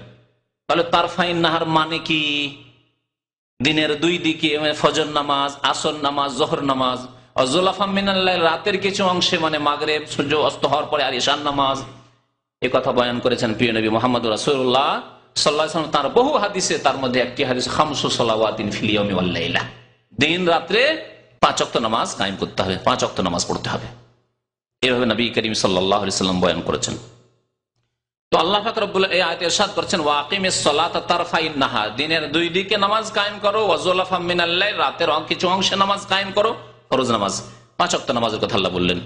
তাহলে তারফাইন নাহার মানে কি? দিনের 2 দিকে, ফজর নামাজ, আসর নামাজ, যোহর নামাজ, ওয়াজুলাফাম মিনাল লাইল, রাতের কিছু অংশে, মানে মাগরিব, সূর্য অস্ত হওয়ার পরে, আর ঈশার নামাজ। এই কথা বয়ান করেছেন প্রিয় নবী মুহাম্মদ রাসূলুল্লাহ সাল্লাল্লাহু আলাইহি ওয়াসাল্লাম তার বহু হাদিসে। তার মধ্যে একটি হাদিস, খামসু সালাওয়াতিন ফিল ইয়াউমি ওয়াল লাইলা, দিন রাত্রে 5 ওয়াক্ত নামাজ কায়েম করতে হবে, 5 ওয়াক্ত নামাজ পড়তে হবে। এভাবে নবী করিম সাল্লাল্লাহু আলাইহি ওয়াসাল্লাম বয়ান করেছেন। তো আল্লাহ পাক রব্বুল এই আয়াতে ইরশাদ করেছেন, ওয়াকিমিস সালাতা তারফাইন নাহার, দিনের 2 দিকে নামাজ কায়েম করো, ওয়াজুলাফাম মিনাল লাইল, রাতের কিছু অংশে নামাজ কায়েম করো, ফরজ নামাজ, 5 ওয়াক্ত নামাজের কথা আল্লাহ বললেন।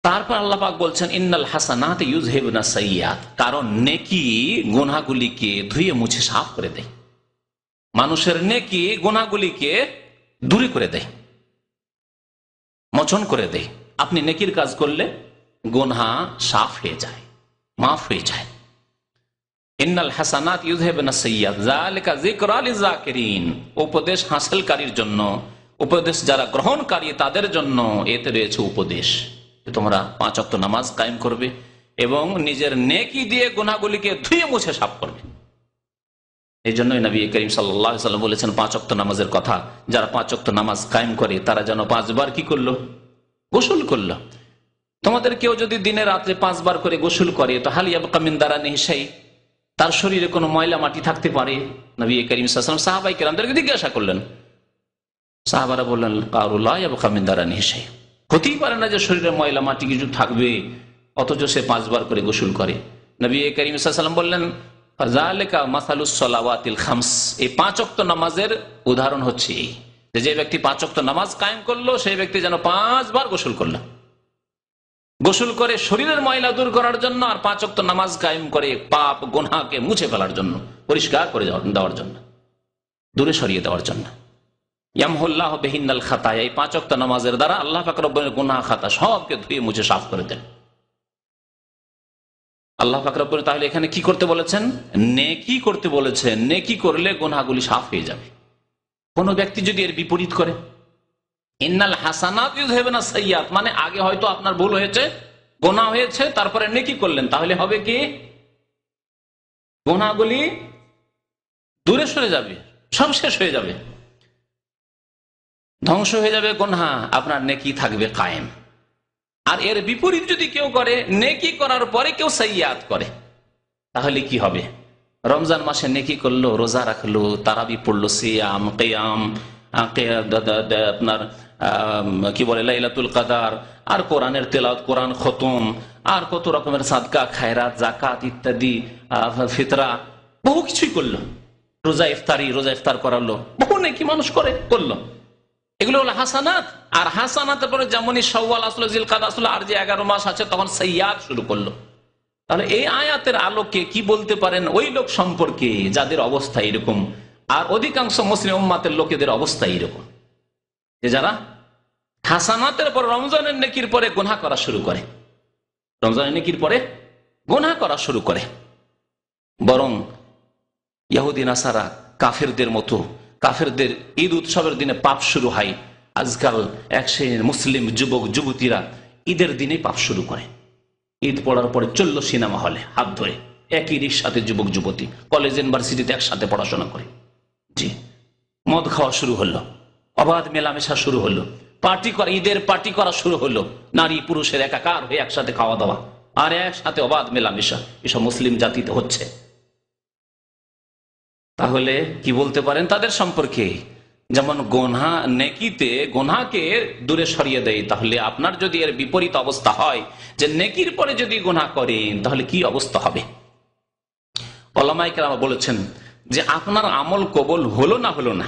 তারপর আল্লাহ পাক বলছেন, ইন্নাল হাসানাত ইউযহিবুনা সাইয়্যাত, কারণ নেকি গুনাহগুলিকে ধুয়ে মুছে সাফ করে দেয়। মানুষের নেকি গুনাহগুলিকে দূরে করে দেয়, মোচন করে দেয়। আপনি নেকির কাজ করলে গুনাহ সাফ হয়ে যায়, মাফ হয়ে যায়। ইন্নাল হাসানাত ইউযহিবুনা সাইয়্যাত যালিকা যিকরা লিযাকিরিন, উপদেশ হাসিলকারীর জন্য, উপদেশ যারা গ্রহণকারী তাদের জন্য এতে রয়েছে উপদেশ। তোমরা 5 ওয়াক্ত নামাজ কায়েম করবে এবং নিজের নেকি দিয়ে গুনাহগুলিকে ধুয়ে মুছে সাফ করবে। এই জন্যই নবী করিম সাল্লাল্লাহু আলাইহি ওয়াসাল্লাম বলেছেন 5 ওয়াক্ত নামাজের কথা, যারা 5 ওয়াক্ত নামাজ কায়েম করে তারা যেন 5 বার কি করলো? গোসল করলো। তোমাদের কেউ যদি দিনে রাত্রে 5 বার করে গোসল করে, তো হাল ইয়াবকা মিন দারানিহি শাই, তার শরীরে কোনো ময়লা মাটি থাকতে পারে? নবী করিম সাল্লাল্লাহু আলাইহি ওয়াসাল্লাম সাহাবায়ে কেরামদেরকে জিজ্ঞাসা করলেন। সাহাবারা বললেন, ক্বালু লা ইয়াবকা মিন দারানিহি শাই, হতেই পারে না যে শরীরে ময়লা মাটি কিছু থাকবে, অথচ সে 5 বার করে গোসল করে। নবী করিম সাল্লাল্লাহু আলাইহি ওয়াসাল্লাম বললেন, ফাযালিকা মাসালুস সালাওয়াতিল খামস, এই 5 ওয়াক্ত নামাজের উদাহরণ হচ্ছে এই, যে ব্যক্তি 5 ওয়াক্ত নামাজ কায়েম করলো সেই ব্যক্তি যেন 5 বার গোসল করলো, গোসল করে শরীরের ময়লা দূর করার জন্য, আর 5 ওয়াক্ত নামাজ কায়েম করে পাপ গুনাহকে মুছে ফেলার জন্য, পরিষ্কার করে দেওয়ার জন্য, দূরে সরিয়ে দেওয়ার জন্য। ইয়ামহুল্লাহু বিহিন্নাল খাতায়া, এই 5 ওয়াক্ত নামাজের দ্বারা আল্লাহ পাক রব্বুল গুনাহ খাতা সবকে ধুয়ে মুছে সাফ করে দেন আল্লাহ পাক রব্বুল। তাহলে এখানে কি করতে বলেছেন? নেকি করতে বলেছেন। নেকি করলে গুনাহগুলি সাফ হয়ে যাবে। কোন ব্যক্তি যদি এর বিপরীত করে, ইন্নাল হাসানাত ইউযহিবুনা সাইয়্যাত, মানে আগে হয়তো আপনার ভুল হয়েছে, গুনাহ হয়েছে, তারপরে নেকি করলেন, তাহলে হবে কি? গুনাহগুলি দূরে সরে যাবে, সব শেষ হয়ে যাবে, ধ্বংস হয়ে যাবে গুনাহ, আপনার নেকি থাকবে কায়েম। আর এর বিপরীত যদি কেউ করে, নেকি করার পরে কেউ সাইয়্যাত করে, তাহলে কি হবে? রমজান মাসে নেকি করলো, রোজা রাখলো, তারাবি পড়লো, সিয়াম কিয়াম, আপনার কি বলে লাইলাতুল কাদার, আর কোরআনের তেলাওয়াত, কোরআন খতম, আর কত রকমের সাদকা খায়রাত জাকাত ইত্যাদি, ফিতরা, বহু কিছুই করলো। রোজা ইফতার করালো, বহু নেকি মানুষ করলো। এগুলো হলো হাসানাত। আর হাসানাতের পরে যেমনই শাওয়াল আসলো, জিলকাদ আসলো, আর যে 11 মাস আছে তখন সাইয়্যাত শুরু করলো। তাহলে এই আয়াতের আলোকে কি বলতে পারেন ওই লোক সম্পর্কে যাদের অবস্থা এরকম, আর অধিকাংশ মুসলিম উম্মাতের লোকেদের অবস্থা এরকম, যে যারা হাসানাতের পর রমজানের নেকির পরে গুনাহ করা শুরু করে, রমজানের নেকির পরে গুনাহ করা শুরু করে। বরং ইহুদি নাসারা কাফেরদের মতো, কাফেরদের ঈদ উৎসবের দিনে পাপ শুরু হয়। আজকাল এক শ্রেণীর মুসলিম যুবক যুবতীরা ঈদের দিনে পাপ শুরু করে। ঈদ পড়ার পরে চললো সিনেমা হলে হাত ধরে, একই রিক্সাতে যুবক যুবতী, কলেজ ইউনিভার্সিটিতে একসাথে পড়াশোনা করে। জি, মদ খাওয়া শুরু হলো, অবাধ মেলামেশা শুরু হলো, পার্টি করা, ঈদের পার্টি করা শুরু হলো, নারী পুরুষের একাকার হয়ে একসাথে খাওয়া দাওয়া আর একসাথে অবাধ মেলামেশা, এসব মুসলিম জাতিতে হচ্ছে। তাহলে কি বলতে পারেন তাদের সম্পর্কে? যেমন গোনা নেকিতে গোনাকে দূরে সরিয়ে দেয়, তাহলে আপনার যদি এর বিপরীত অবস্থা হয় যে নেকির পরে যদি গুনাহ করেন তাহলে কি অবস্থা হবে? উলামায়ে কেরাম বলেছেন যে আপনার আমল কবুল হলো না,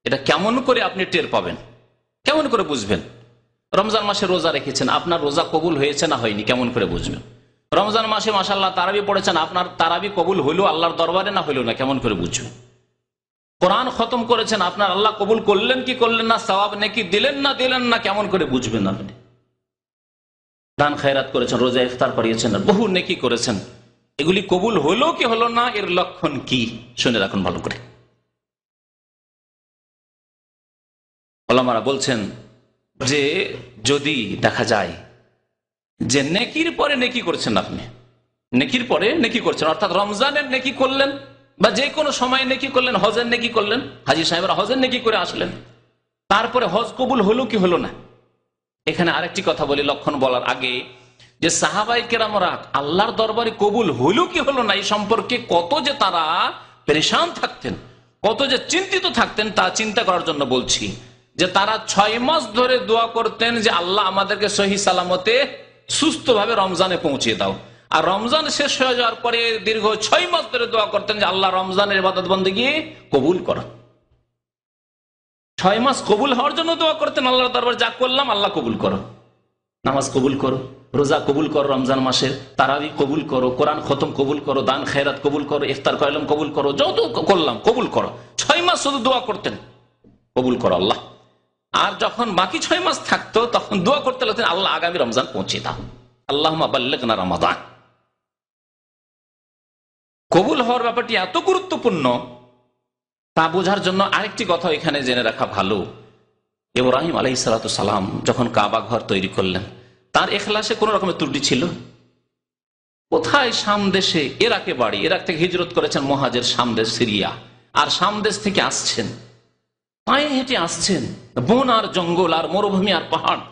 এটা কেমন করে আপনি টের পাবেন, কেমন করে বুঝবেন? রমজান মাসে রোজা রেখেছেন, আপনার রোজা কবুল হয়েছে না হয়নি কেমন করে বুঝবেন? রমজান মাসে মাশাআল্লাহ তারাবি পড়েছেন, আপনার তারাবি কবুল হইলো আল্লাহর দরবারে না হইলো না কেমন করে বুঝবেন? কোরআন খতম করেছেন, আপনার আল্লাহ কবুল করলেন কি করলেন না, সওয়াব নেকি দিলেন না কেমন করে বুঝবেন আপনি? দান খায়রাত করেছেন, রোজা ইফতার করিয়েছেন, বহু নেকি করেছেন, এগুলি কবুল হলো কি হলো না এর লক্ষণ কি? শুনে রাখুন ভালো করে। উলামারা বলছেন যে যদি দেখা যায় যে নেকির পরে নেকি করছেন, আপনি নেকির পরে নেকি করছেন, অর্থাৎ রমজানের নেকি করলেন বা যে কোনো সময় নেকি করলেন, হজের নেকি করলেন, হাজী সাহেবরা হজের নেকি করে আসলেন, তারপরে হজ কবুল হলো কি হলো না। এখানে আরেকটি কথা বলি লক্ষণ বলার আগে, যে সাহাবায়ে কেরামরা আল্লাহর দরবারে কবুল হলো কি হলো না এই সম্পর্কে কত যে তারা পেরেশান থাকতেন, কত যে চিন্তিত থাকতেন, তা চিন্তা করার জন্য বলছি। যে তারা 6 মাস ধরে দোয়া করতেন যে আল্লাহ আমাদেরকে সহি সালামতে সুস্থভাবে রমজানে পৌঁছিয়ে দাও, আর রমজান শেষ হয়ে যাওয়ার পরে দীর্ঘ 6 মাস ধরে দোয়া করতেন যে আল্লাহ রমজানের ইবাদত বন্দেগী কবুল করো। 6 মাস কবুল হওয়ার জন্য দোয়া করতেন আল্লাহর দরবারে, যা করলাম আল্লাহ কবুল করো, নামাজ কবুল করো, রোজা কবুল করো, রমজান মাসের তারাবি কবুল করো, কোরআন খতম কবুল করো, দান খায়রাত কবুল করো, ইফতার করলাম কবুল করো, যত করলাম কবুল করো। 6 মাস শুধু দোয়া করতেন কবুল করো আল্লাহ। আর যখন বাকি 6 মাস থাকতো তখন দোয়া করতে লাগতেন আল্লাহ আগামী রমজান পৌঁছে দাও, আল্লাহুম্মা বাল্লিগনা রমাদান। কবুল হওয়ার ব্যাপারটি এত গুরুত্বপূর্ণ তা বোঝার জন্য আরেকটি কথা এখানে জেনে রাখা ভালো। ইব্রাহিম আলাইহিস সালাতু সালাম যখন কাবা ঘর তৈরি করলেন, তার ইখলাসে কোন রকমের ত্রুটি ছিল? কোথায়? শাম দেশে, ইরাকে বাড়ি, ইরাক থেকে হিজরত করেছেন মুহাজির, শাম দেশ সিরিয়া, আর শাম দেশ থেকে আসছেন, পায়ে হেঁটে আসছেন, বন আর জঙ্গল আর মরুভূমি আর পাহাড়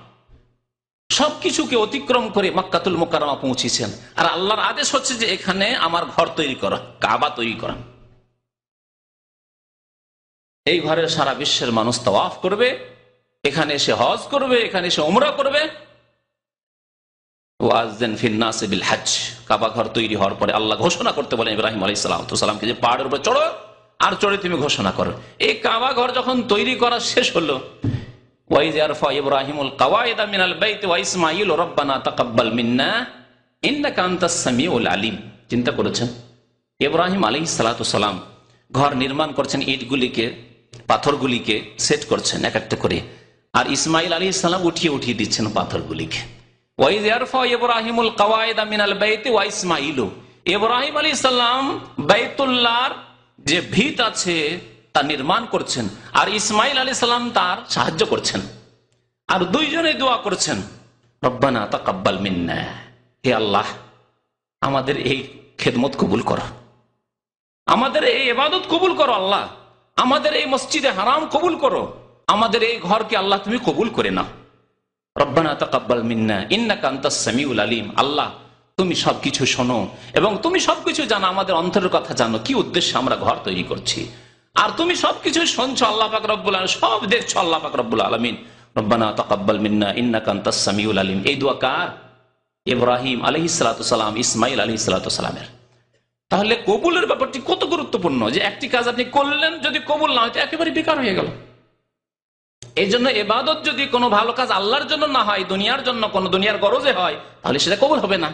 সবকিছুকে অতিক্রম করে মক্কাতুল মুকাররমা পৌঁছেছেন। আর আল্লাহর আদেশ হচ্ছে যে এখানে আমার ঘর তৈরি করা, কাবা তৈরি করা। এই ঘরের সারা বিশ্বের মানুষ তাওয়াফ করবে, এখানে এসে হজ করবে, এখানে এসে উমরা করবে। ওয়াযিন ফিন নাস বিল হজ, কাবা ঘর তৈরি হওয়ার পরে আল্লাহ ঘোষণা করতে বলেন ইব্রাহিম আলাইহিস সালামকে যে পাহাড়ের উপর চড়ো, আর চড়ে তুমি ঘোষণা করো। এই কাবা ঘর যখন তৈরি করা শেষ হলো, ওয়াইজ ইয়ারফা ইব্রাহিমুল কাওয়াইদা মিনাল বাইতি ওয়া ইসমাঈল রব্বানা তাকাব্বাল মিন্না ইন্নাকা আনতাস সামিউল আলিম। চিন্তা করেছেন, ইব্রাহিম আলাইহিস সালাম ঘর নির্মাণ করছেন, ইটগুলিকে পাথরগুলিকে সেট করছেন এক একটা করে, আর ইসমাইল আলাইহিস সালাম উঠিয়ে দিচ্ছেন পাথরগুলিকে। ওয়াইজ ইয়ারফা ইব্রাহিমুল কাওয়াইদা মিনাল বাইতি ওয়া ইসমাঈল, ইব্রাহিম আলাইহিস সালাম বাইতুল্লাহর যে ভিত আছে তা নির্মাণ করছেন, আর ইসমাইল আলাইহিস সালাম তার সাহায্য করছেন, আর দুইজনে দোয়া করছেন রব্বানা তাকাব্বাল মিন্না, হে আল্লাহ আমাদের এই খেদমত কবুল করো, আমাদের এই ইবাদত কবুল করো, আল্লাহ আমাদের এই মসজিদে হারাম কবুল করো, আমাদের এই ঘরকে আল্লাহ তুমি কবুল করে নাও। রব্বানা তাকাব্বাল মিন্না ইন্নাকা আনতাস সামিউল আলিম, আল্লাহ তুমি সবকিছু শোনো এবং তুমি সবকিছু জানো, আমাদের অন্তরের কথা জানো, কি উদ্দেশ্যে আমরা ঘর তৈরি করছি। আর তুমি সবকিছু শুনছো, আল্লাহ পাক রব্বুল আলামিন সব দেখছো, আল্লাহ পাক রব্বুল আলামিন। রব্বানা তাকাব্বাল মিন্না ইন্নাকা আনতাস সামিউল আলিম, এই দোয়া কার? ইব্রাহিম আলাইহিস সালাতু সালাম, ইসমাইল আলাইহিস সালাতু সালামের। তাহলে কবুলের ব্যাপারটি কত গুরুত্বপূর্ণ, যে একটি কাজ আপনি করলেন, যদি কবুল না হয় তো একেবারে বেকার হয়ে গেল। এই জন্য ইবাদত যদি কোনো ভালো কাজ আল্লাহর জন্য না হয়, দুনিয়ার জন্য, কোনো দুনিয়ার গরজে হয়, তাহলে সেটা কবুল হবে না।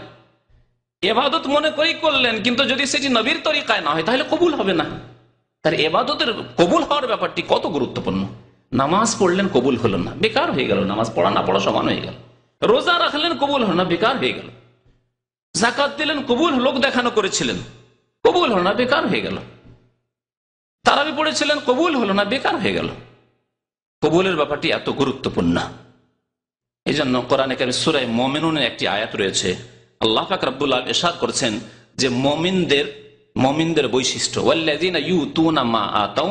ইবাদত মনে করেই করলেন, কিন্তু যদি সেটি নবীর তরিকায় না হয় তাহলে কবুল হবে না। তার ইবাদতের কবুল হওয়ার ব্যাপারটি কত গুরুত্বপূর্ণ। নামাজ পড়লেন, কবুল হলো না, বেকার হয়ে গেল, নামাজ পড়া না পড়া সমান হয়ে গেল। রোজা রাখলেন, কবুল হলো না, বেকার হয়ে গেল। যাকাত দিলেন, কবুল, লোক দেখানো করেছিলেন, কবুল হলো না, বেকার হয়ে গেল। তারাবি পড়েছিলেন, কবুল হলো না, বেকার হয়ে গেল। কবুলের ব্যাপারটি এত গুরুত্বপূর্ণ। এই জন্য কোরআনে কারীম সূরা মুমিনুনের একটি আয়াত রয়েছে, আল্লাহ পাক রব্বুল আলামিন ইরশাদ করেছেন যে মুমিনদের বৈশিষ্ট্য, ওয়াল্লাযিনা ইউতুনা মা আতাউ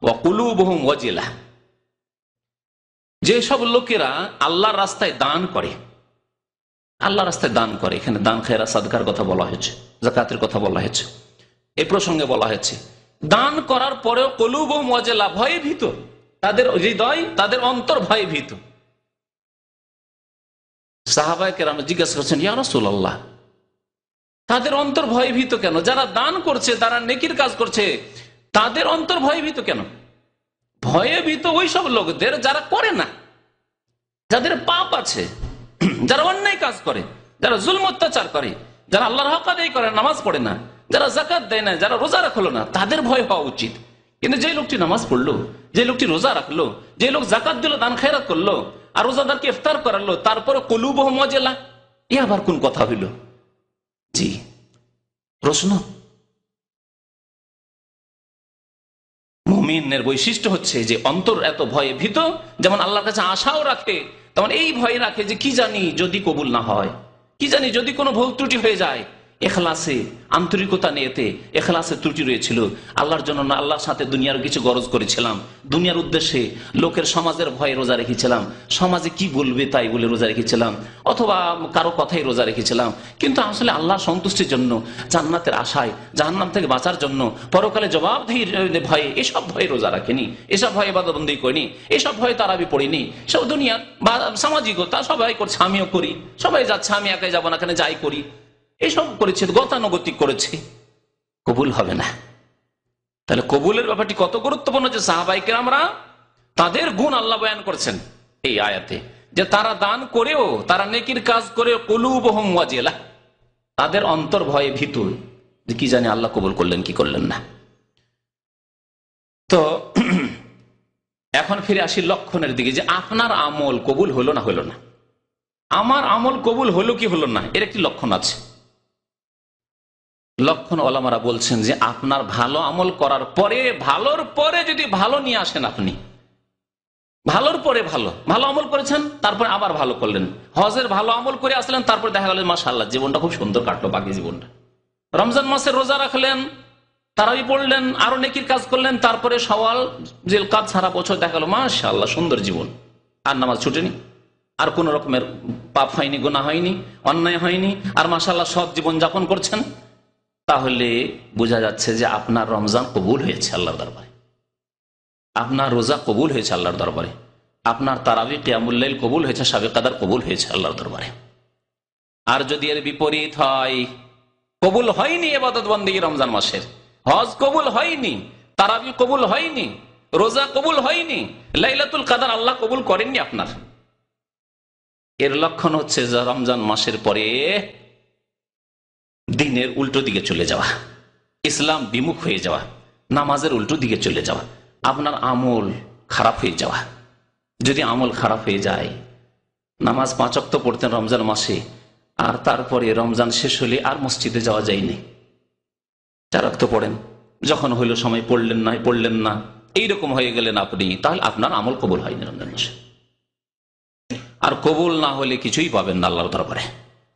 ওয়া কুলুবুহুম ওয়াজিলাহ, যে সব লোকেরা আল্লাহর রাস্তায় দান করে, আল্লাহর রাস্তায় দান করে। এখানে দান, খেয়রাত, সাদকার কথা বলা হয়েছে, যাকাতের কথা বলা হয়েছে, এই প্রসঙ্গে বলা হয়েছে। দান করার পরেও কুলুবুহুম ওয়াজিলাহ, ভয়ে ভীত, তাদের হৃদয়, তাদের অন্তর ভয়ে ভীত। সাহাবায়ে কেরাম জিজ্ঞাসা করছেন, ইয়া রাসূলুল্লাহ, তাদের অন্তর ভয়ে ভীত কেন? যারা দান করছে, তারা নেকির কাজ করছে, তাদের অন্তর ভয়ে ভীত কেন? ভয়ে ভীত ওই সব লোকদের যারা করে না, যাদের পাপ আছে, যারা অন্যায় কাজ করে, যারা জুলম অত্যাচার করে, যারা আল্লাহর হক আদায় করে, নামাজ পড়ে না, যারা যাকাত দেয় না, যারা রোজা রাখলো না, তাদের ভয় হওয়া উচিত। কিন্তু যে লোকটি নামাজ পড়লো, যে লোকটি রোজা রাখলো, যে লোক যাকাত দিল, দান খেয়রাত করলো, আর রোজাদারকে ইফতার করালো, তারপরে কুলুবুহুম ওয়াজিলাহ, এ আবার কোন কথা হইল? জি, প্রশ্ন। মুমিনের বৈশিষ্ট্য হচ্ছে যে অন্তর এত ভয়ে ভীত, যেমন আল্লাহর কাছে আশাও রাখে, তেমন এই ভয় রাখে যে কি জানি যদি কবুল না হয়, কি জানি যদি কোনো ভুল ত্রুটি হয়ে যায়। এখলাসে, আন্তরিকতা নিয়েতে এখলাসে ত্রুটি রয়েছিল, আল্লাহর জন্য না, আল্লাহর সাথে দুনিয়ার কিছু গরজ করেছিলাম, দুনিয়ার উদ্দেশ্যে, লোকের সমাজের ভয়ে রোজা রেখেছিলাম, সমাজে কি বলবে তাই বলে রোজা রেখেছিলাম, অথবা কারো কথাই রোজা রেখেছিলাম, কিন্তু আসলে আল্লাহ সন্তুষ্টির জন্য, জান্নাতের আশায়, জাহান্নাম থেকে বাঁচার জন্য, পরকালে জবাবদিহির ভয়ে, এসব ভয়ে রোজা রাখেনি, এসব ভয়ে ইবাদতবন্দি করিনি, এসব ভয়ে তারাবি পড়িনি। সব দুনিয়ার বা সামাজিকতা সবাই করছে, আমিও করি, সবাই যাচ্ছে, আমি একাই যাবো না, কেন যাই করি, এইসব করেছে, গতানুগতিক করেছে, কবুল হবে না। তাহলে কবুলের ব্যাপারটি কত গুরুত্বপূর্ণ, যে সাহাবায়ে কেরামরা তাদের গুণ আল্লাহ বয়ান করছেন এই আয়াতে, যে তারা দান করেও, তারা নেকির কাজ করে, কুলুবুহুম ওয়াজিলাহ, তাদের অন্তর ভয়ে ভীত, যে কি জানি আল্লাহ কবুল করলেন কি করলেন না। তো এখন ফিরে আসি লক্ষণের দিকে, যে আপনার আমল কবুল হলো না হলো না, আমার আমল কবুল হলো কি হলো না, এর একটি লক্ষণ আছে। লক্ষণ ওলামারা বলছেন যে আপনার ভালো আমল করার পরে, ভালোর পরে যদি ভালো নিয়ে আসেন, আপনি ভালোর পরে ভালো, ভালো আমল করেছেন, তারপরে আবার ভালো করলেন, হজের ভালো আমল করে আসলেন, তারপরে দেখা গেল মাশাআল্লাহ জীবনটা খুব সুন্দর কাটলো, বাকি জীবনটা। রমজান মাসে রোজা রাখলেন, তারাবি পড়লেন, আরো নেকির কাজ করলেন, তারপরে শাওয়াল, জিলকাদ, সারা বছর দেখা গেল মাশাআল্লাহ সুন্দর জীবন, আর নামাজ ছুটেনি, আর কোন রকমের পাপ হয়নি, গুনাহ হয়নি, অন্যায় হয়নি, আর মাশাআল্লাহ সৎ জীবন যাপন করছেন। তাহলে বোঝা যাচ্ছে যে আপনার রমজান কবুল হয়েছে আল্লাহর দরবারে, আপনার রোজা কবুল হয়েছে আল্লাহর দরবারে, আপনার তারাবি, কিয়ামুল লাইল কবুল হয়েছে, শাবে কাদার কবুল হয়েছে আল্লাহর দরবারে। আর যদি এর বিপরীত হয়, কবুল হয়নি ইবাদত বন্দেগী রমজান মাসের, হজ কবুল হয়নি, তারাবি কবুল হয়নি, রোজা কবুল হয়নি, লাইলাতুল কাদার আল্লাহ কবুল করেননি আপনার, এর লক্ষণ হচ্ছে যে রমজান মাসের পরে দিনের উল্টো দিকে চলে যাওয়া, ইসলাম বিমুখ হয়ে যাওয়া, নামাজের উল্টো দিকে চলে যাওয়া, আপনার আমল খারাপ হয়ে যাওয়া। যদি আমল খারাপ হয়ে যায়, নামাজ 5 ওয়াক্ত পড়তেন রমজান মাসে, আর তারপরে রমজান শেষ হলে আর মসজিদে যাওয়া যায়নি, 4 ওয়াক্ত পড়েন, যখন হইল সময় পড়লেন না, এইরকম হয়ে গেলেন আপনি, তাহলে আপনার আমল কবুল হয়নি রমজান মাসে। আর কবুল না হলে কিছুই পাবেন না আল্লাহর দরবারে।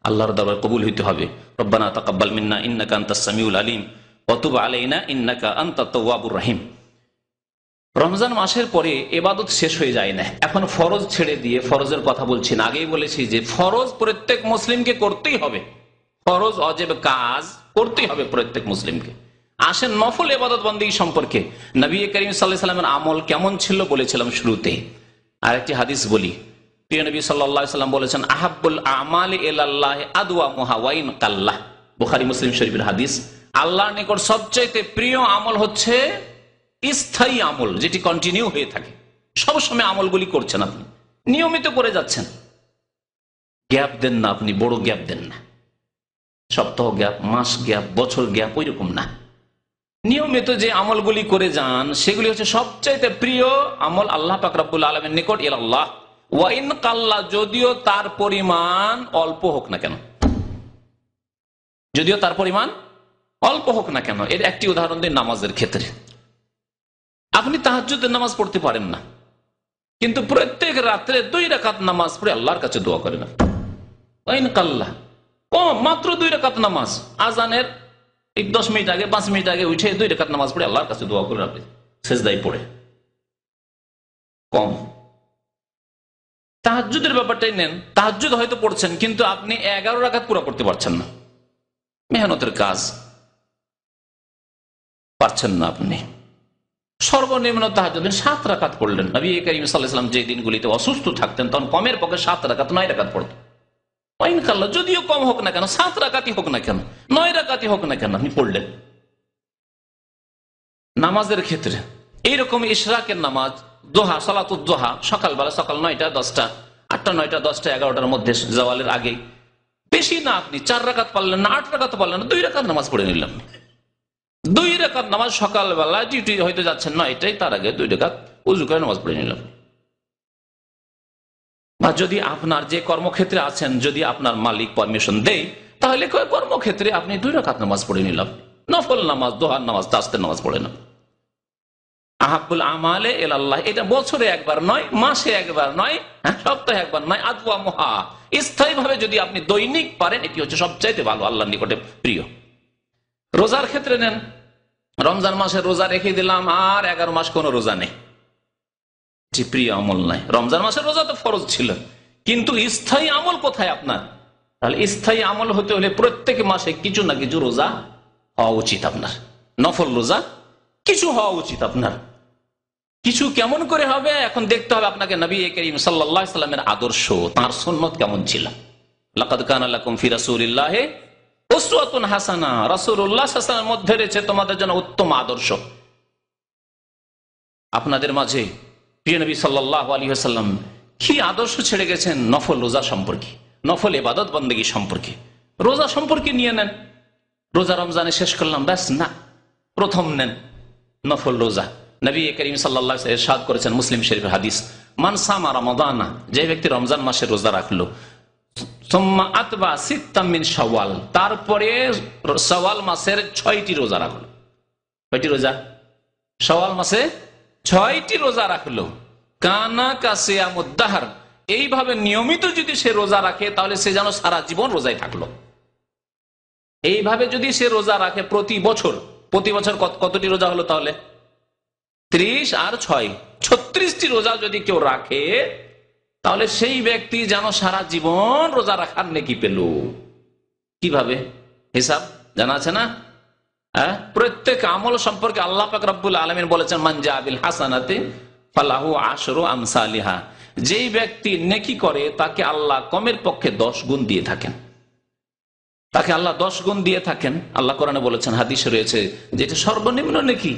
আল্লাহর দরবারে কবুল হইতে হবে, রব্বানা তাকাব্বাল মিন্না ইন্নাকা আনতাস সামিউল আলিম ওয়া তুব আলাইনা ইন্নাকা আনতাত তাওয়াবুর রহিম। রমজান মাসের পরে ইবাদত শেষ হয়ে যায় না, এখন ফরজ ছেড়ে দিয়ে, ফরজের কথা বলছি না, আগেই বলেছি যে ফরজ প্রত্যেক মুসলিমকে করতেই হবে, ফরজ ওয়াজিব কাজ করতেই হবে প্রত্যেক মুসলিমকে। আসেন নফল ইবাদত বন্দেগী সম্পর্কে। নবী করিম সাল্লাল্লাহু আলাইহি ওয়াসাল্লামের আমল কেমন ছিল বলেছিলাম শুরুতে। আর একটি হাদিস বলি, প্রিয় নবী সাল্লাল্লাহু আলাইহি ওয়াসাল্লাম বলেছেন, আহাব্বুল আমালি ইলাল্লাহি আদওয়ামুহা ওয়া ইন কাল্লাহ। বুখারী মুসলিম শরীফের হাদিস। আল্লাহর নিকট সবচাইতে প্রিয় আমল হচ্ছে স্থায়ী আমল, যেটি কন্টিনিউ হয়ে থাকে, সবসময় আমলগুলি করছেন আপনি, নিয়মিত করে যাচ্ছেন, গ্যাপ দেন না, আপনি বড় গ্যাপ দেন না, সপ্তাহ গ্যাপ, মাস গ্যাপ, বছর গ্যাপ, ওই রকম না। নিয়মিত যে আমলগুলি করে যান সেগুলি হচ্ছে সবচাইতে প্রিয় আমল আল্লাহ পাক রব্বুল আলামিনের নিকট। ইলাল্লাহ ওয়া ইন কাল্লা, যদিও তার পরিমাণ অল্প হোক না কেন, যদিও তার পরিমাণ অল্প হোক না কেন। এর একটি উদাহরণ দিন নামাজের ক্ষেত্রে। আপনি তাহাজ্জুদের নামাজ পড়তে পারেন না, কিন্তু প্রত্যেক রাত্রে 2 রাকাত নামাজ পড়ে আল্লাহর কাছে দোয়া করেন। ওয়া ইন কাল্লা, কম, মাত্র 2 রাকাত নামাজ, আজানের 10 মিনিট আগে, 5 মিনিট আগে উঠে 2 রাকাত নামাজ পড়ে আল্লাহর কাছে দোয়া করেন আপনি সেজদায় পড়ে, কম। তাহাজ্জুদের ব্যাপারটাই নেন, তাহাজ্জুদ হয়তো পড়ছেন কিন্তু আপনি 11 রাকাত পুরো করতে পারছেন না, মেহনতের কাজ, পারছেন না আপনি। সর্বনিম্ন তাহাজ্জুদ 7 রাকাত পড়লেন। নবী করিম সাল্লাল্লাহু আলাইহি ওয়াসাল্লাম যে দিনগুলিতে অসুস্থ থাকতেন তখন কমের পক্ষে 7 রাকাত, 9 রাকাত পড়তেন। যদিও কম হোক না কেন, 7 রাকাতই হোক না কেন, 9 রাকাতই হোক না কেন, আপনি পড়লেন। নামাজের ক্ষেত্রে এইরকম ইশরাকের নামাজ, দোহা, সালাতুদ দোহা, সকালবেলা, সকাল 9টা 10টা, 8টা 9টা 10টা 11টার মধ্যে, জাওয়ালের আগে, বেশি না, আপনি 4 রাকাত পারলেন না, 8 রাকাত পারলেন না, 2 রাকাত নামাজ পড়ে নিলাম। 2 রাকাত নামাজ, সকালবেলা ডিউটি হয়তো যাচ্ছেন 9টায়, তার আগে 2 রাকাত উযু করে নামাজ পড়ে নিলাম। বা যদি আপনার যে কর্মক্ষেত্রে আছেন, যদি আপনার মালিক পারমিশন দেয়, তাহলে কর্মক্ষেত্রে আপনি 2 রাকাত নামাজ পড়ে নিলাম, নফল নামাজ, দোহার নামাজ, তাসবিহের নামাজ পড়ে না। আহাব্বুল আমালে ইলাল্লাহ, এটা বছরে একবার নয়, মাসে একবার নয়, সপ্তাহে একবার নয়, আদওয়ামুহা, স্থায়ী ভাবে যদি আপনি দৈনিক পারেন, এটি হচ্ছে সবচাইতে ভালো, আল্লাহর নিকটে প্রিয়। রোজার ক্ষেত্রে নেন, রমজান মাসে রোজা রেখে দিলাম, আর 11 মাস কোনো রোজা নেই, প্রিয় আমল নাই। রমজান মাসের রোজা তো ফরজ ছিল, কিন্তু স্থায়ী আমল কোথায় আপনার? তাহলে স্থায়ী আমল হতে হলে প্রত্যেক মাসে কিছু না কিছু রোজা হওয়া উচিত আপনার, নফল রোজা কিছু হওয়া উচিত আপনার। কিছু কেমন করে হবে? এখন দেখতে হবে আপনাকে নবী করিম সাল্লাল্লাহু আলাইহি সাল্লামের আদর্শ, তার সুন্নাত কেমন ছিল। লাকাদ কানা লাকুম ফি রাসূলিল্লাহি উসওয়াতুন হাসানাহ, রাসূলুল্লাহ সাল্লাল্লাহু আলাইহি ওয়াসাল্লামের মধ্যে রয়েছে তোমাদের জন্য উত্তম আদর্শ। আপনাদের মাঝে প্রিয় নবী সাল্লাল্লাহু আলাইহি ওয়াসাল্লাম কি আদর্শ ছেড়ে গেছেন নফল রোজা সম্পর্কে, নফল ইবাদত বন্দেগী সম্পর্কে। রোজা সম্পর্কে নিয়ে নেন, রোজা রমজানে শেষ করলাম, ব্যাস না, প্রথম নেন নফল রোজা। নবী করিম সাল্লাল্লাহু আলাইহি ওয়াসাল্লাম ইরশাদ করেছেন, মুসলিম শরীফের হাদিস, মান সামা রমাদানা, যে ব্যক্তি রমজান মাসে রোজা রাখলো, সুম্মা আতবা সিত্তাম মিন শাওয়াল, তারপরে শাওয়াল মাসের 6টি রোজা রাখলো। কয়টি রোজা? শাওয়াল মাসে 6টি রোজা রাখলো। কানা কাসিয়ামুদ দাহর, এইভাবে নিয়মিত যদি সে রোজা রাখে তাহলে সে যেন সারা জীবন রোজায় থাকলো। এইভাবে যদি সে রোজা রাখে প্রতি বছর কতটি রোজা হলো তাহলে? 30 আর 6, 36টি রোজা যদি কেউ রাখে তাহলে সেই ব্যক্তি যেন সারা জীবন রোজা রাখার নেকি পেল। কিভাবে হিসাব জানা আছে না? প্রত্যেক আমল সম্পর্কে আল্লাহ পাক রব্বুল আলামিন বলেছেন, মান জা বিল হাসানাতি ফালাহু আশরু আমসালিহা, যেই ব্যক্তি নেকি করে তাকে আল্লাহ কমের পক্ষে 10 গুণ দিয়ে থাকেন, তাকে আল্লাহ 10 গুণ দিয়ে থাকেন। আল্লাহ কোরআনে বলেছেন, হাদিসে রয়েছে, যেটা সর্বনিম্ন নেকি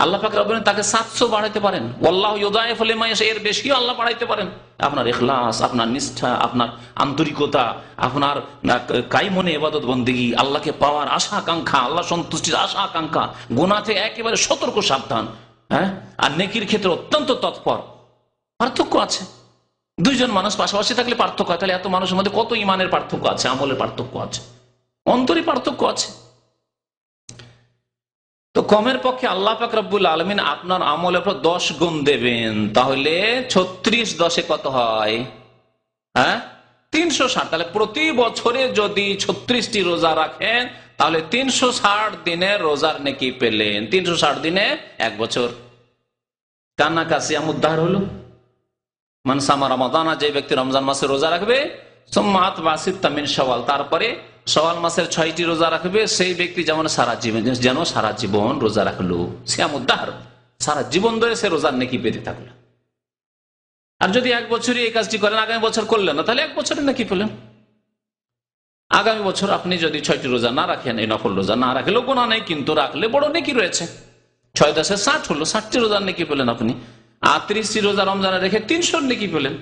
আল্লাহ পাক রব্বুল আলামিন তাকে 700 বাড়াইতে পারেন। ওয়াল্লাহু ইউদাইফু লিমান ইয়াশা, এর বেশিও আল্লাহ বাড়াইতে পারেন। আপনার ইখলাস, আপনার নিষ্ঠা, আপনার আন্তরিকতা, আপনার কাইমনে ইবাদত বন্দেগী, আল্লাহকে পাওয়ার আশা আকাঙ্ক্ষা, আল্লাহ সন্তুষ্টির আশা আকাঙ্ক্ষা, গুনাহ থেকে একেবারে সতর্ক সাবধান, আর নেকির ক্ষেত্রে অত্যন্ত তৎপর। পার্থক্য আছে, 2 জন মানুষ পাশাপাশি থাকলে পার্থক্য হয়, তাহলে এত মানুষের মধ্যে কত ইমানের পার্থক্য আছে, আমলের পার্থক্য আছে, অন্তরী পার্থক্য আছে। তো কমের পক্ষে আল্লাহ পাক রব্বুল আলামিন আপনার আমলের উপর 10 গুণ দেবেন, তাহলে 36 10 কত হয়? 360। তাহলে প্রতি বছরে যদি 36টি রোজা রাখেন তাহলে 360 দিনের রোজার নেকি পেলেন। 360 দিনে 1 বছর। কান্না কাসিয়ামুদ দাহর হলো, মান সামা রমাদানা, যে ব্যক্তি রমজান মাসে রোজা রাখবে, সুম্মা আতবা সিত্তাম মিন শাওয়াল, তারপরে শাওয়াল মাসের 6টি রোজা রাখবে সেই ব্যক্তি যেন সারা জীবন রোজা রাখলো, সিয়ামুদ্দাহর, সারা জীবন ধরে সে রোজার নেকি পেতে থাকলো। আর যদি এক বছরই এই কাজটি করেন, আগামী বছর করলেন না, তাহলে এক বছরের নেকি পেলেন। আগামী বছর আপনি যদি 6টি রোজা না রাখেন, এই নফল রোজা না রাখলেও গুনাহ নেই, কিন্তু রাখলে বড় নেকি রয়েছে। 6×10=60 হলো, 60টি রোজার নেকি পেলেন আপনি। আর 30টি রোজা রমজানে রেখে 300 নেকি পেলেন।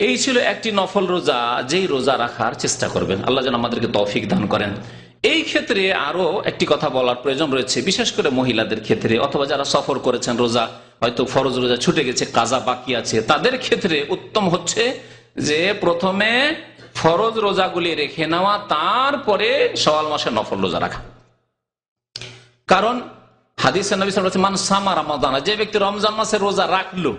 এই ছিল একটি নফল রোজা, যেই রোজা রাখার চেষ্টা করবেন। আল্লাহ যেন আমাদেরকে তৌফিক দান করেন। এই ক্ষেত্রে আরো একটি কথা বলার প্রয়োজন রয়েছে, বিশেষ করে মহিলাদের ক্ষেত্রে, অথবা যারা সফর করেছেন, রোজা হয়তো ফরজ রোজা ছুটে গেছে, কাজা বাকি আছে, তাদের ক্ষেত্রে উত্তম হচ্ছে যে প্রথমে ফরজ রোজাগুলি রেখে নেওয়া, তারপরে শাওয়াল মাসে নফল রোজা রাখা। কারণ হাদিসে নবী সাল্লাল্লাহু আলাইহি ওয়াসাল্লাম মান সামা রমাদান, যে ব্যক্তি রমজান মাসে রোজা রাখলো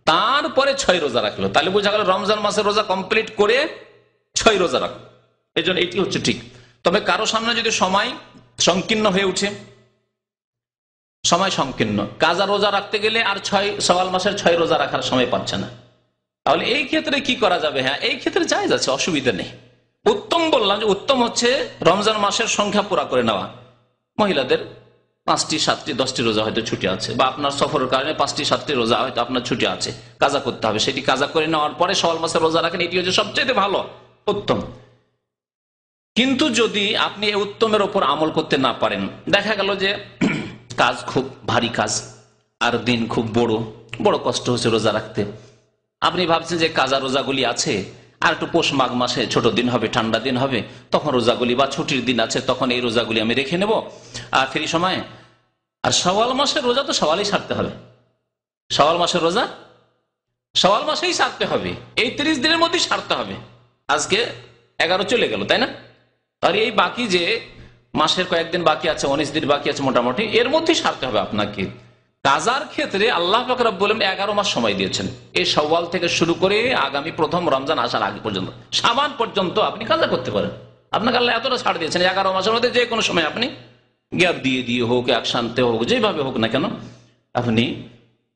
তারপরে 6 রোজা রাখলো, তাহলে বোঝা গেল রমজান মাসের রোজা কমপ্লিট করে 6 রোজা রাখলো। এই জন্য এটি হচ্ছে ঠিক। তবে কারো সামনে যদি সময় সংকীর্ণ হয়ে উঠে, সময় সংকীর্ণ, কাজা রোজা রাখতে গেলে আর শাওয়াল মাসের 6 রোজা রাখার সময় পাচ্ছে না, তাহলে এই ক্ষেত্রে কি করা যাবে? হ্যাঁ, এই ক্ষেত্রে জায়েজ আছে, অসুবিধা নেই। উত্তম বললাম যে উত্তম হচ্ছে রমজান মাসের সংখ্যা পুরা করে নেওয়া। মহিলাদের 5টি 7টি 10টি রোজা হয়তো ছুটি আছে, বা আপনার সফরের কারণে 5টি 7টি রোজা হয়তো আপনার ছুটি আছে, কাজা করতে হবে, সেটি কাজা করে নেওয়ার পরে শাওয়াল মাসের রোজা রাখেন, এটি হচ্ছে সবচেয়ে ভালো, উত্তম। কিন্তু যদি আপনি এই উত্তমের ওপর আমল করতে না পারেন, দেখা গেল যে কাজ খুব ভারী কাজ, আর দিন খুব বড় কষ্ট হচ্ছে রোজা রাখতে, আপনি ভাবছেন যে কাজা রোজাগুলি আছে, আর একটু পৌষ মাঘ মাসে ছোট দিন হবে, ঠান্ডা দিন হবে, তখন রোজাগুলি, বা ছুটির দিন আছে, তখন এই রোজাগুলি আমি রেখে নেব আর ফ্রি সময়। আর শাওয়াল মাসের রোজা তো শাওয়ালেই সারতে হবে, শাওয়াল মাসের রোজা শাওয়াল মাসেই সারতে হবে, এই 30 দিনের মধ্যেই সারতে হবে। আজকে 11 চলে গেল, তাই না? আর এই বাকি যে মাসের কয়েকদিন বাকি আছে, 19 দিন বাকি আছে মোটামুটি, এর মধ্যেই সারতে হবে আপনাকে। কাজার ক্ষেত্রে আল্লাহ পাক রব্বুল আলামিন 11 মাস সময় দিয়েছেন, এই শাওয়াল থেকে শুরু করে আগামী প্রথম রমজান আসার আগে পর্যন্ত, শাবান পর্যন্ত আপনি কাজা করতে পারেন। আপনাকে আল্লাহ এতটা ছাড় দিয়েছেন, 11 মাসের মধ্যে যে কোনো সময় আপনি গ্যাপ দিয়ে হোক, একসাথে হোক, যেভাবে হোক না কেন, আপনি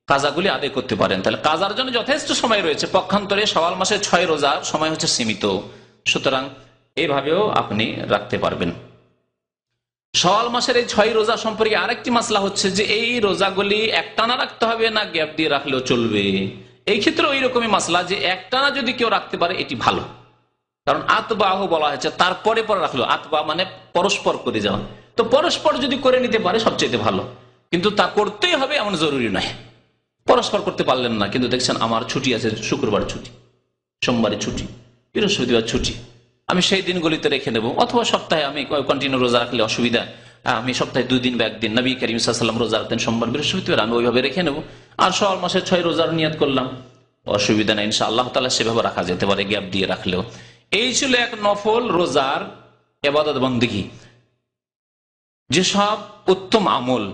কাজাগুলি আদায় করতে পারেন। তাহলে কাজার জন্য যথেষ্ট সময় রয়েছে। পক্ষান্তরে শাওয়াল মাসের 6 রোজার সময় হচ্ছে সীমিত, সুতরাং এইভাবেও আপনি রাখতে পারবেন। শাওয়াল মাসের এই 6 রোজা সম্পর্কে আরেকটি মাসলা হচ্ছে যে এই রোজাগুলি একটানা রাখতে হবে না গ্যাপ দিয়ে রাখলেও চলবে। এই ক্ষেত্রে ওই রকমই মাসলা যে একটানা যদি কেউ রাখতে পারে এটি ভালো, কারণ আতবাহ বলা হয়েছে, তারপরে পরে রাখলো, আতবা মানে পরস্পর করে যাওয়া, তো পরস্পর যদি করে নিতে পারে সবচেয়ে ভালো, কিন্তু তা করতেই হবে এমন জরুরি নয়। পরস্পর করতে পারলেন না, কিন্তু দেখছেন আমার ছুটি আছে, শুক্রবার ছুটি, সোমবারে ছুটি, বৃহস্পতিবার ছুটি, আমি সেই দিনগুলিতে রেখে নেব, অথবা সপ্তাহে আমি কন্টিনিউ রোজা রাখলে অসুবিধা, আমি সপ্তাহে 2 দিন বা 1 দিন, নবী করিম সাল্লাল্লাহু আলাইহি ওয়াসাল্লাম রোজা রাখতেন সোমবার বৃহস্পতিবার, আমি ওইভাবে রেখে নেব। আর শাওয়াল মাসের 6 রোজার নিয়ত করলাম, অসুবিধা নেই, ইনশাআল্লাহ তাআলা সেভাবে রাখা যেতে পারে গ্যাপ দিয়ে রাখলেও। এই ছিল এক নফল রোজার ইবাদত বন্দেগী। যেসব উত্তম আমল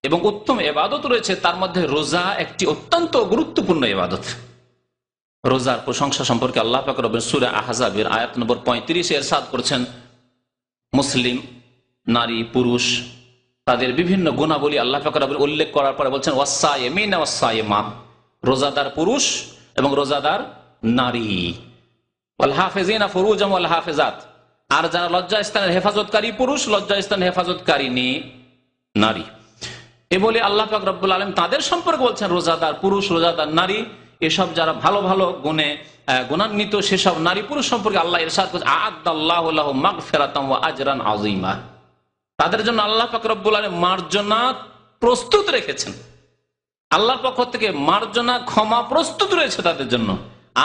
এবং উত্তম ইবাদত রয়েছে তার মধ্যে রোজা একটি অত্যন্ত গুরুত্বপূর্ণ ইবাদত। রোজার প্রশংসা সম্পর্কে আল্লাহ পাক রব্বুল সূরা আহজাবের আয়াত নম্বর 35 ইরশাদ করেছেন, মুসলিম নারী পুরুষ তাদের বিভিন্ন গুণাবলী আল্লাহ পাক রব্বুল উল্লেখ করার পরে বলছেন ওয়াস-সায়িমিনা ওয়াস-সায়িমা, রোজাদার পুরুষ এবং রোজাদার নারী, ওয়াল হাফিজিনা ফুরুজাহুম ওয়াল হাফিজাত, আর যারা লজ্জাস্থানের হেফাজতকারী পুরুষ, লজ্জাস্থানের হেফাজতকারিনী নারী। এ বলে আল্লাহ পাক রব্বুল আলামিন তাদের সম্পর্কে বলছেন রোজাদার পুরুষ, রোজাদার নারী, এসব যারা ভালো ভালো গুণে গুণান্বিত সেসব নারী পুরুষ সম্পর্কে আল্লাহ ইরশাদ করেছেন আ'আদাল্লাহু লাহুম মাগফিরাতান ওয়া আজরান আযীমা, তাদের জন্য আল্লাহ পাক রব্বুল আলামিন মার্জনা প্রস্তুত রেখেছেন, আল্লাহর পক্ষ থেকে মার্জনা ক্ষমা প্রস্তুত রয়েছে তাদের জন্য।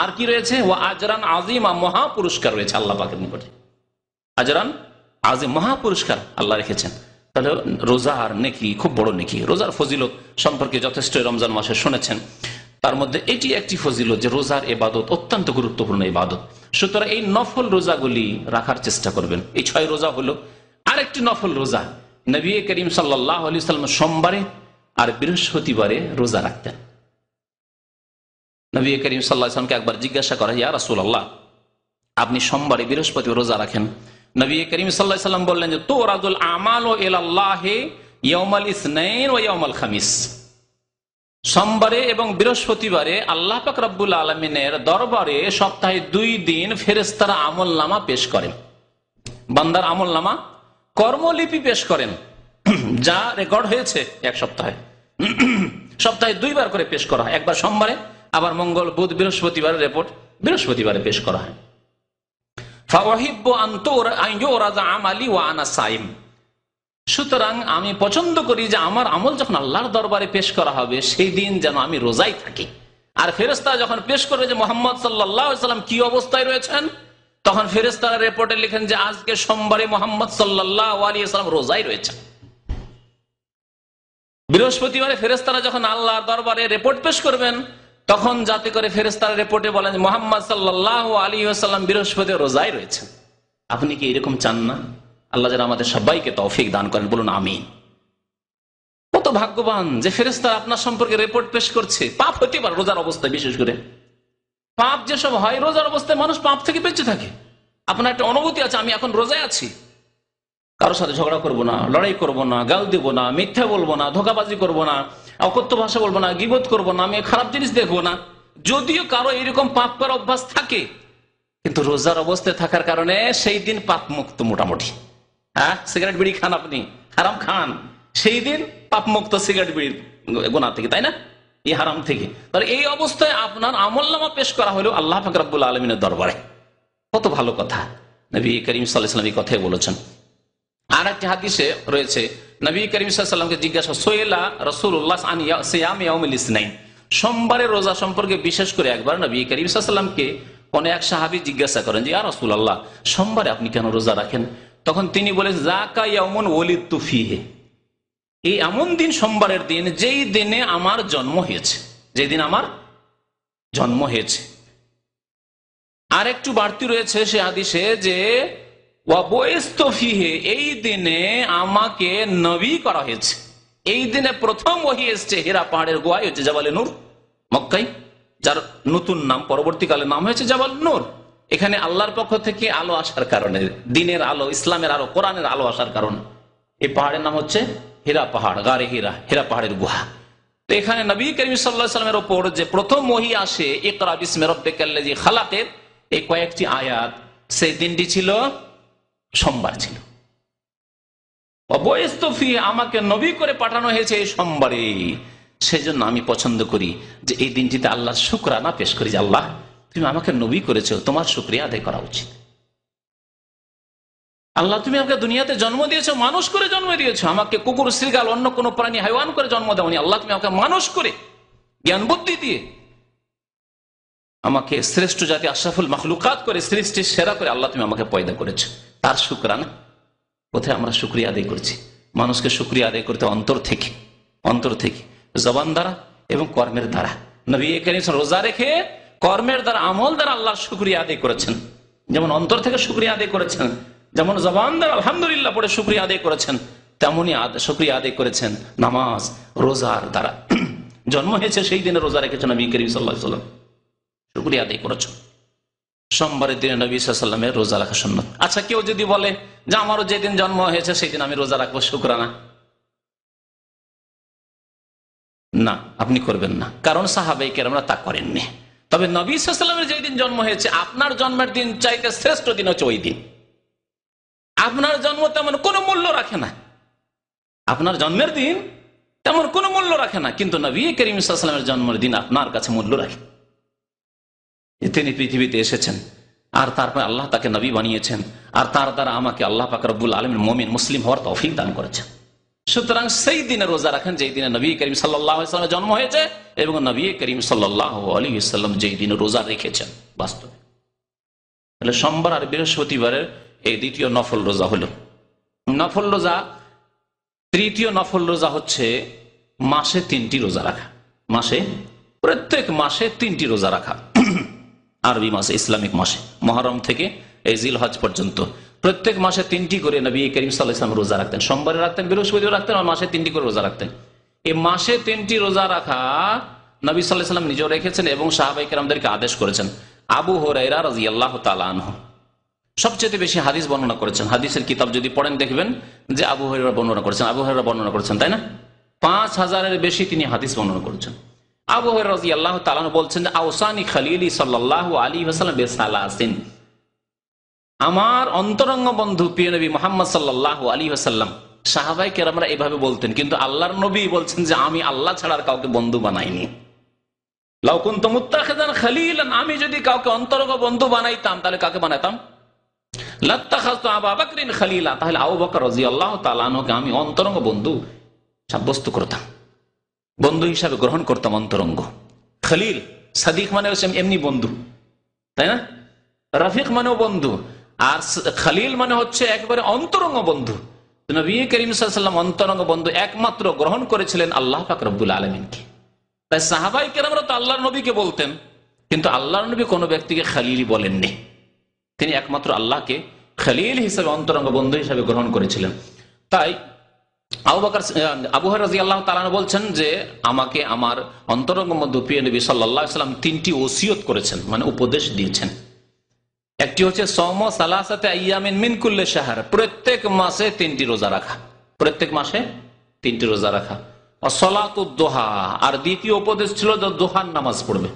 আর কি রয়েছে? ওয়া আজরান আযীমা, মহা পুরস্কার রয়েছে আল্লাহ পাকের নিকটে, আজরান আযীম, মহা পুরস্কার আল্লাহ রেখেছেন। তাহলে রোজার নেকি খুব বড় নেকি। রোজার ফজিলত সম্পর্কে যথেষ্ট রমজান মাসে শুনেছেন, তার মধ্যে এটি একটি ফজিলত যে রোজার ইবাদত অত্যন্ত গুরুত্বপূর্ণ ইবাদত। সুতরাং এই নফল রোজাগুলি রাখার চেষ্টা করবেন। এই 6 রোজা হলো। আরেকটি নফল রোজা, নবী করিম সাল্লাল্লাহু আলাইহি ওয়াসাল্লাম সোমবারে আর বৃহস্পতিবারে রোজা রাখতেন। নবী করিম সাল্লাল্লাহু আলাইহি ওয়াসাল্লামকে একবার জিজ্ঞাসা করা, ইয়া রাসূলুল্লাহ, আপনি সোমবারে বৃহস্পতিবার রোজা রাখেন। নবী করিম সাল্লাল্লাহু আলাইহি ওয়াসাল্লাম বললেন যে তুরাদুল আমালু ইলাল্লাহি ইয়াউমাল ইসনাইন ওয়া ইয়াউমাল খামিস, সোমবারে এবং বৃহস্পতিবারে আল্লাহ পাক রব্বুল আলমিনের দরবারে সপ্তাহে 2 দিন ফেরেশতারা আমলনামা পেশ করেন, বান্দার আমলনামা কর্মলিপি পেশ করেন, যা রেকর্ড হয়েছে এক সপ্তাহে। সপ্তাহে 2 বার করে পেশ করা হয়, একবার সোমবারে, আবার মঙ্গল বুধ বৃহস্পতিবারের রিপোর্ট বৃহস্পতিবারে পেশ করা হয়। সুতরাং আমি পছন্দ করি যে আমার আমল যখন আল্লাহর দরবারে পেশ করা হবে সেই দিন যেন আমি রোজাই থাকি। আর ফেরেশতারা যখন পেশ করবে যে মুহাম্মদ সাল্লাল্লাহু আলাইহি ওয়াসাল্লাম কি অবস্থায় রয়েছেন, তখন ফেরেশতারা রিপোর্টে লিখেন যে আজকে সোমবারে মুহাম্মদ সাল্লাল্লাহু আলাইহি ওয়াসাল্লাম রোজাই রয়েছেন। বৃহস্পতিবারে ফেরেশতারা যখন আল্লাহর দরবারে রিপোর্ট পেশ করবেন, তখন যাতে করে ফেরেশতারা রিপোর্টে বলেন মুহাম্মদ সাল্লাল্লাহু আলাইহি ওয়াসাল্লাম বৃহস্পতি রোজাই রয়েছেন। আপনি কি এরকম চান না? আল্লাহ যেন আমাদের সবাইকে তৌফিক দান করেন, বলুন আমিন। কত ভাগ্যবান যে ফেরেশতারা আপনার সম্পর্কে রিপোর্ট পেশ করছে। পাপ হতে পারে রোজার অবস্থায়, বিশেষ করে পাপ যেসব হয় রোজার অবস্থায় মানুষ পাপ থেকে বেঁচে থাকে। আপনার একটা অনুভূতি আছে আমি এখন রোজায় আছি, কারোর সাথে ঝগড়া করবো না, লড়াই করবো না, গাল দেবো না, মিথ্যা বলবো না, ধোকাবাজি করবো না, অকথ্য ভাষা বলবো না, গীবত করবো না, আমি খারাপ জিনিস দেখবো না। যদিও কারো এরকম পাপ করার অভ্যাস থাকে, কিন্তু রোজার অবস্থায় থাকার কারণে সেই দিন পাপ মুক্ত মোটামুটি। হ্যাঁ, সিগারেট বিড়ি খান, আপনি হারাম খান, সেই দিন পাপ মুক্ত সিগারেট বিড়ির গুনাহ থেকে, তাই না, এই হারাম থেকে। তাহলে এই অবস্থায় আপনার আমলনামা পেশ করা হলো আল্লাহ পাক রব্বুল আলামিনের দরবারে। কত ভালো কথা, নবী করিম সাল্লাল্লাহু আলাইহি ওয়াসাল্লাম এই কথাই বলেছেন। আর একটি হাদিসে রয়েছে নবী করিম সাল্লাল্লাহু আলাইহি ওয়াসাল্লামকে জিজ্ঞাসা সোয়েলা রাসূলুল্লাহ আন সিয়াম ইয়াউমিল ইসনাইন, সোমবারের রোজা সম্পর্কে বিশেষ করে একবার নবী করিম সাল্লাল্লাহু আলাইহি ওয়াসাল্লামকে কোন এক সাহাবী জিজ্ঞাসা করেন যে ইয়া রাসূলুল্লাহ, সোমবারে আপনি কেন রোজা রাখেন? তখন তিনি বলেন যাকা ইয়াউমুন ওয়ালিদতু ফীহি, এই এমন দিন সোমবারের দিন যেই দিনে আমার জন্ম হয়েছে, যেই দিন আমার জন্ম হয়েছে। আর একটু বাড়তি রয়েছে সে হাদিসে যে এই দিনে আমাকে নবী করা হয়েছে। এই দিনে প্রথম ওহী এসেছে হীরা পাহাড়ের গুহায়, হচ্ছে জাবালে নূর মক্কায়, যার নতুন নাম পরবর্তীকালে নাম হয়েছে জাবাল নূর। এখানে আল্লাহর পক্ষ থেকে আলো আসার কারণে, দিনের আলো, ইসলামের আলো, কোরআনের আলো আসার কারণে এই পাহাড়ের নাম হচ্ছে হীরা পাহাড়, গারে হীরা, হীরা পাহাড়ের গুহা। তো এখানে নবী করিম সাল্লাল্লাহু আলাইহি ওয়াসাল্লামের উপর যে প্রথম ওহী আসে ইকরা বিসমি রাব্বিকাল্লাযী খালাকের, এই কয়েকটি আয়াত, সেই দিনটি ছিল সোমবার ছিল। আমাকে নবী করে পাঠানো হয়েছে এই সোমবারে, সেজন্য আমি পছন্দ করি যে এই দিনটিতে আল্লাহর শুকরানা পেশ করি যে আল্লাহ তুমি আমাকে নবী করেছো, তোমার শুকরিয়া আদায় করা উচিত। আল্লাহ তুমি আমাকে দুনিয়াতে জন্ম দিয়েছো, মানুষ করে জন্ম দিয়েছো, আমাকে কুকুর, শ্রীগাল, অন্য কোনো প্রাণী, হাইওয়ান করে জন্ম দেওনি। আল্লাহ তুমি আমাকে মানুষ করে জ্ঞান বুদ্ধি দিয়ে আমাকে শ্রেষ্ঠ জাতি আশরাফুল মাখলুকাত করে, সৃষ্টির সেরা করে আল্লাহ তুমি আমাকে পয়দা করেছো, তার শুকরানা কোথায় আমরা শুকরিয়া আদায় করছি? মানুষকে শুকরিয়া আদায় করতে অন্তর থেকে, অন্তর থেকে, জবান দ্বারা এবং কর্মের দ্বারা। নবী করিম রোজা রেখে কর্মের দ্বারা, আমল দ্বারা আল্লাহর শুকরিয়া আদায় করেছেন। যেমন অন্তর থেকে শুকরিয়া আদায় করেছেন, যেমন জবান দ্বারা আলহামদুলিল্লাহ পড়ে শুকরিয়া আদায় করেছেন, তেমনই শুকরিয়া আদায় করেছেন নামাজ রোজার দ্বারা। জন্ম হয়েছে সেই দিনে রোজা রেখেছেন নবী করিম সাল্লাল্লাহু আলাইহি ওয়াসাল্লাম, শুকরিয়া আদায় করেছেন। সোমবারের দিনে নবী সাল্লাল্লাহু আলাইহি ওয়াসাল্লামের রোজা রাখা সুন্নাত। আচ্ছা, কেউ যদি বলে যে আমারও যেদিন জন্ম হয়েছে সেই দিন আমি রোজা রাখবো, শুকরানা, না, আপনি করবেন না, কারণ সাহাবায়ে কেরামরা তা করেননি। তবে নবী সাল্লাল্লাহু আলাইহি ওয়াসাল্লামের যেদিন জন্ম হয়েছে, আপনার জন্মের দিন চাইতে শ্রেষ্ঠ দিন হচ্ছে ওই দিন। আপনার জন্ম তেমন কোনো মূল্য রাখে না, আপনার জন্মের দিন তেমন কোনো মূল্য রাখে না, কিন্তু নবী করিম সাল্লাল্লাহু আলাইহি ওয়াসাল্লামের জন্মের দিন আপনার কাছে মূল্য রাখে। তিনি পৃথিবীতে এসেছেন, আর তারপর আল্লাহ তাকে নবী বানিয়েছেন, আর তার দ্বারা আমাকে আল্লাহ পাক রব্বুল আলামিন মুমিন মুসলিম হওয়ার তৌফিক দান করেছেন। সুতরাং সেই দিনে রোজা রাখেন যেই দিনে নবী করিম সাল্লাল্লাহু আলাইহি ওয়াসাল্লামের জন্ম হয়েছে, এবং নবী করিম সাল্লাল্লাহু আলাইহি ওয়াসাল্লাম যেই দিনে রোজা রেখেছেন বাস্তবে। তাহলে সোমবার আর বৃহস্পতিবারের এই দ্বিতীয় নফল রোজা হলো। নফল রোজা, তৃতীয় নফল রোজা হচ্ছে মাসে 3টি রোজা রাখা। মাসে, প্রত্যেক মাসে 3টি রোজা রাখা। আরবি মাসে, ইসলামিক মাসে, মুহররম থেকে এই জিলহজ পর্যন্ত প্রত্যেক মাসে 3টি করে নবী করিম সাল্লাল্লাহু আলাইহি ওয়াসাল্লাম রোজা রাখতেন। সোমবারে রাখতেন, বৃহস্পতিবার রাখতেন, আর মাসে 3টি করে রোজা রাখতেন। এই মাসে 3টি রোজা রাখা নবী সাল্লাল্লাহু আলাইহি ওয়াসাল্লাম নিজেও রেখেছেন এবং সাহাবায়ে কেরামদেরকে আদেশ করেছেন। আবু হুরায়রা রাদিয়াল্লাহু তাআলা আনহু সবচেয়ে বেশি হাদিস বর্ণনা করেছেন। হাদিসের কিতাব যদি পড়েন দেখবেন যে আবু হুরায়রা বর্ণনা করেছেন, আবু হুরায়রা বর্ণনা করেছেন, তাই না? 5000-এর বেশি তিনি হাদিস বর্ণনা করেছেন। আবু হুরায়রা রাদিয়াল্লাহু তাআলা আনহু বলছেন যে আওসানি খলিলি সাল্লাল্লাহু আলাইহি ওয়াসাল্লাম বিসালাসিন, আমার অন্তরঙ্গ বন্ধু প্রিয় নবী মুহাম্মদ সাল্লাল্লাহু আলাইহি ওয়াসাল্লাম, সাহাবায়ে কেরামরা এভাবে বলতেন, কিন্তু আল্লাহর নবী বলছেন যে আমি আল্লাহ ছাড়া আর কাউকে বন্ধু বানাইনি। লাউ কুনতু মুত্তাখিযান খলিলান, আমি যদি কাউকে অন্তরঙ্গ বন্ধু বানাইতাম তাহলে কাকে বানাইতাম? লাত্তাখাযতু আবু বকরিন খলিলা, তাহলে আবু বকর রাদিয়াল্লাহু তাআলা আনহুকে আমি অন্তরঙ্গ বন্ধু সাব্যস্ত করতাম, বন্ধু হিসাবে গ্রহণ করতাম। অন্তরঙ্গ খলিল, সাদিক মানে হচ্ছে এমনি বন্ধু, তাই না? রাফিক মানেও বন্ধু, আর খলিল মানে হচ্ছে একেবারে অন্তরঙ্গ বন্ধু। নবী করিম সাল্লাল্লাহু আলাইহি ওয়াসাল্লাম অন্তরঙ্গ বন্ধু একমাত্র গ্রহণ করেছিলেন আল্লাহ পাক রব্বুল আলামিনকে। তাই সাহাবায়ে কেরামরা তো আল্লাহর নবীকে বলতেন, কিন্তু আল্লাহর নবী কোনো ব্যক্তিকে খলিলই বলেননি, তিনি একমাত্র আল্লাহকে খলিল হিসেবে অন্তরঙ্গ বন্ধু হিসেবে গ্রহণ করেছিলেন। তাই আবু হুরায়রা রাদিয়াল্লাহু তাআলা আনহু বলছেন যে আমাকে আমার অন্তরঙ্গ বন্ধু প্রিয় নবী সাল্লাল্লাহু আলাইহি ওয়াসাল্লাম তিনটি ওসিয়ত করেছেন, মানে উপদেশ দিয়েছেন। একটি হচ্ছে সওম সালাসাতে আইয়ামিন মিন কুল্লি শাহর, প্রত্যেক মাসে 3টি রোজা রাখা, প্রত্যেক মাসে 3টি রোজা রাখা। সালাতুদ দুহা, আর দ্বিতীয় উপদেশ ছিল যে দুহার নামাজ পড়বে।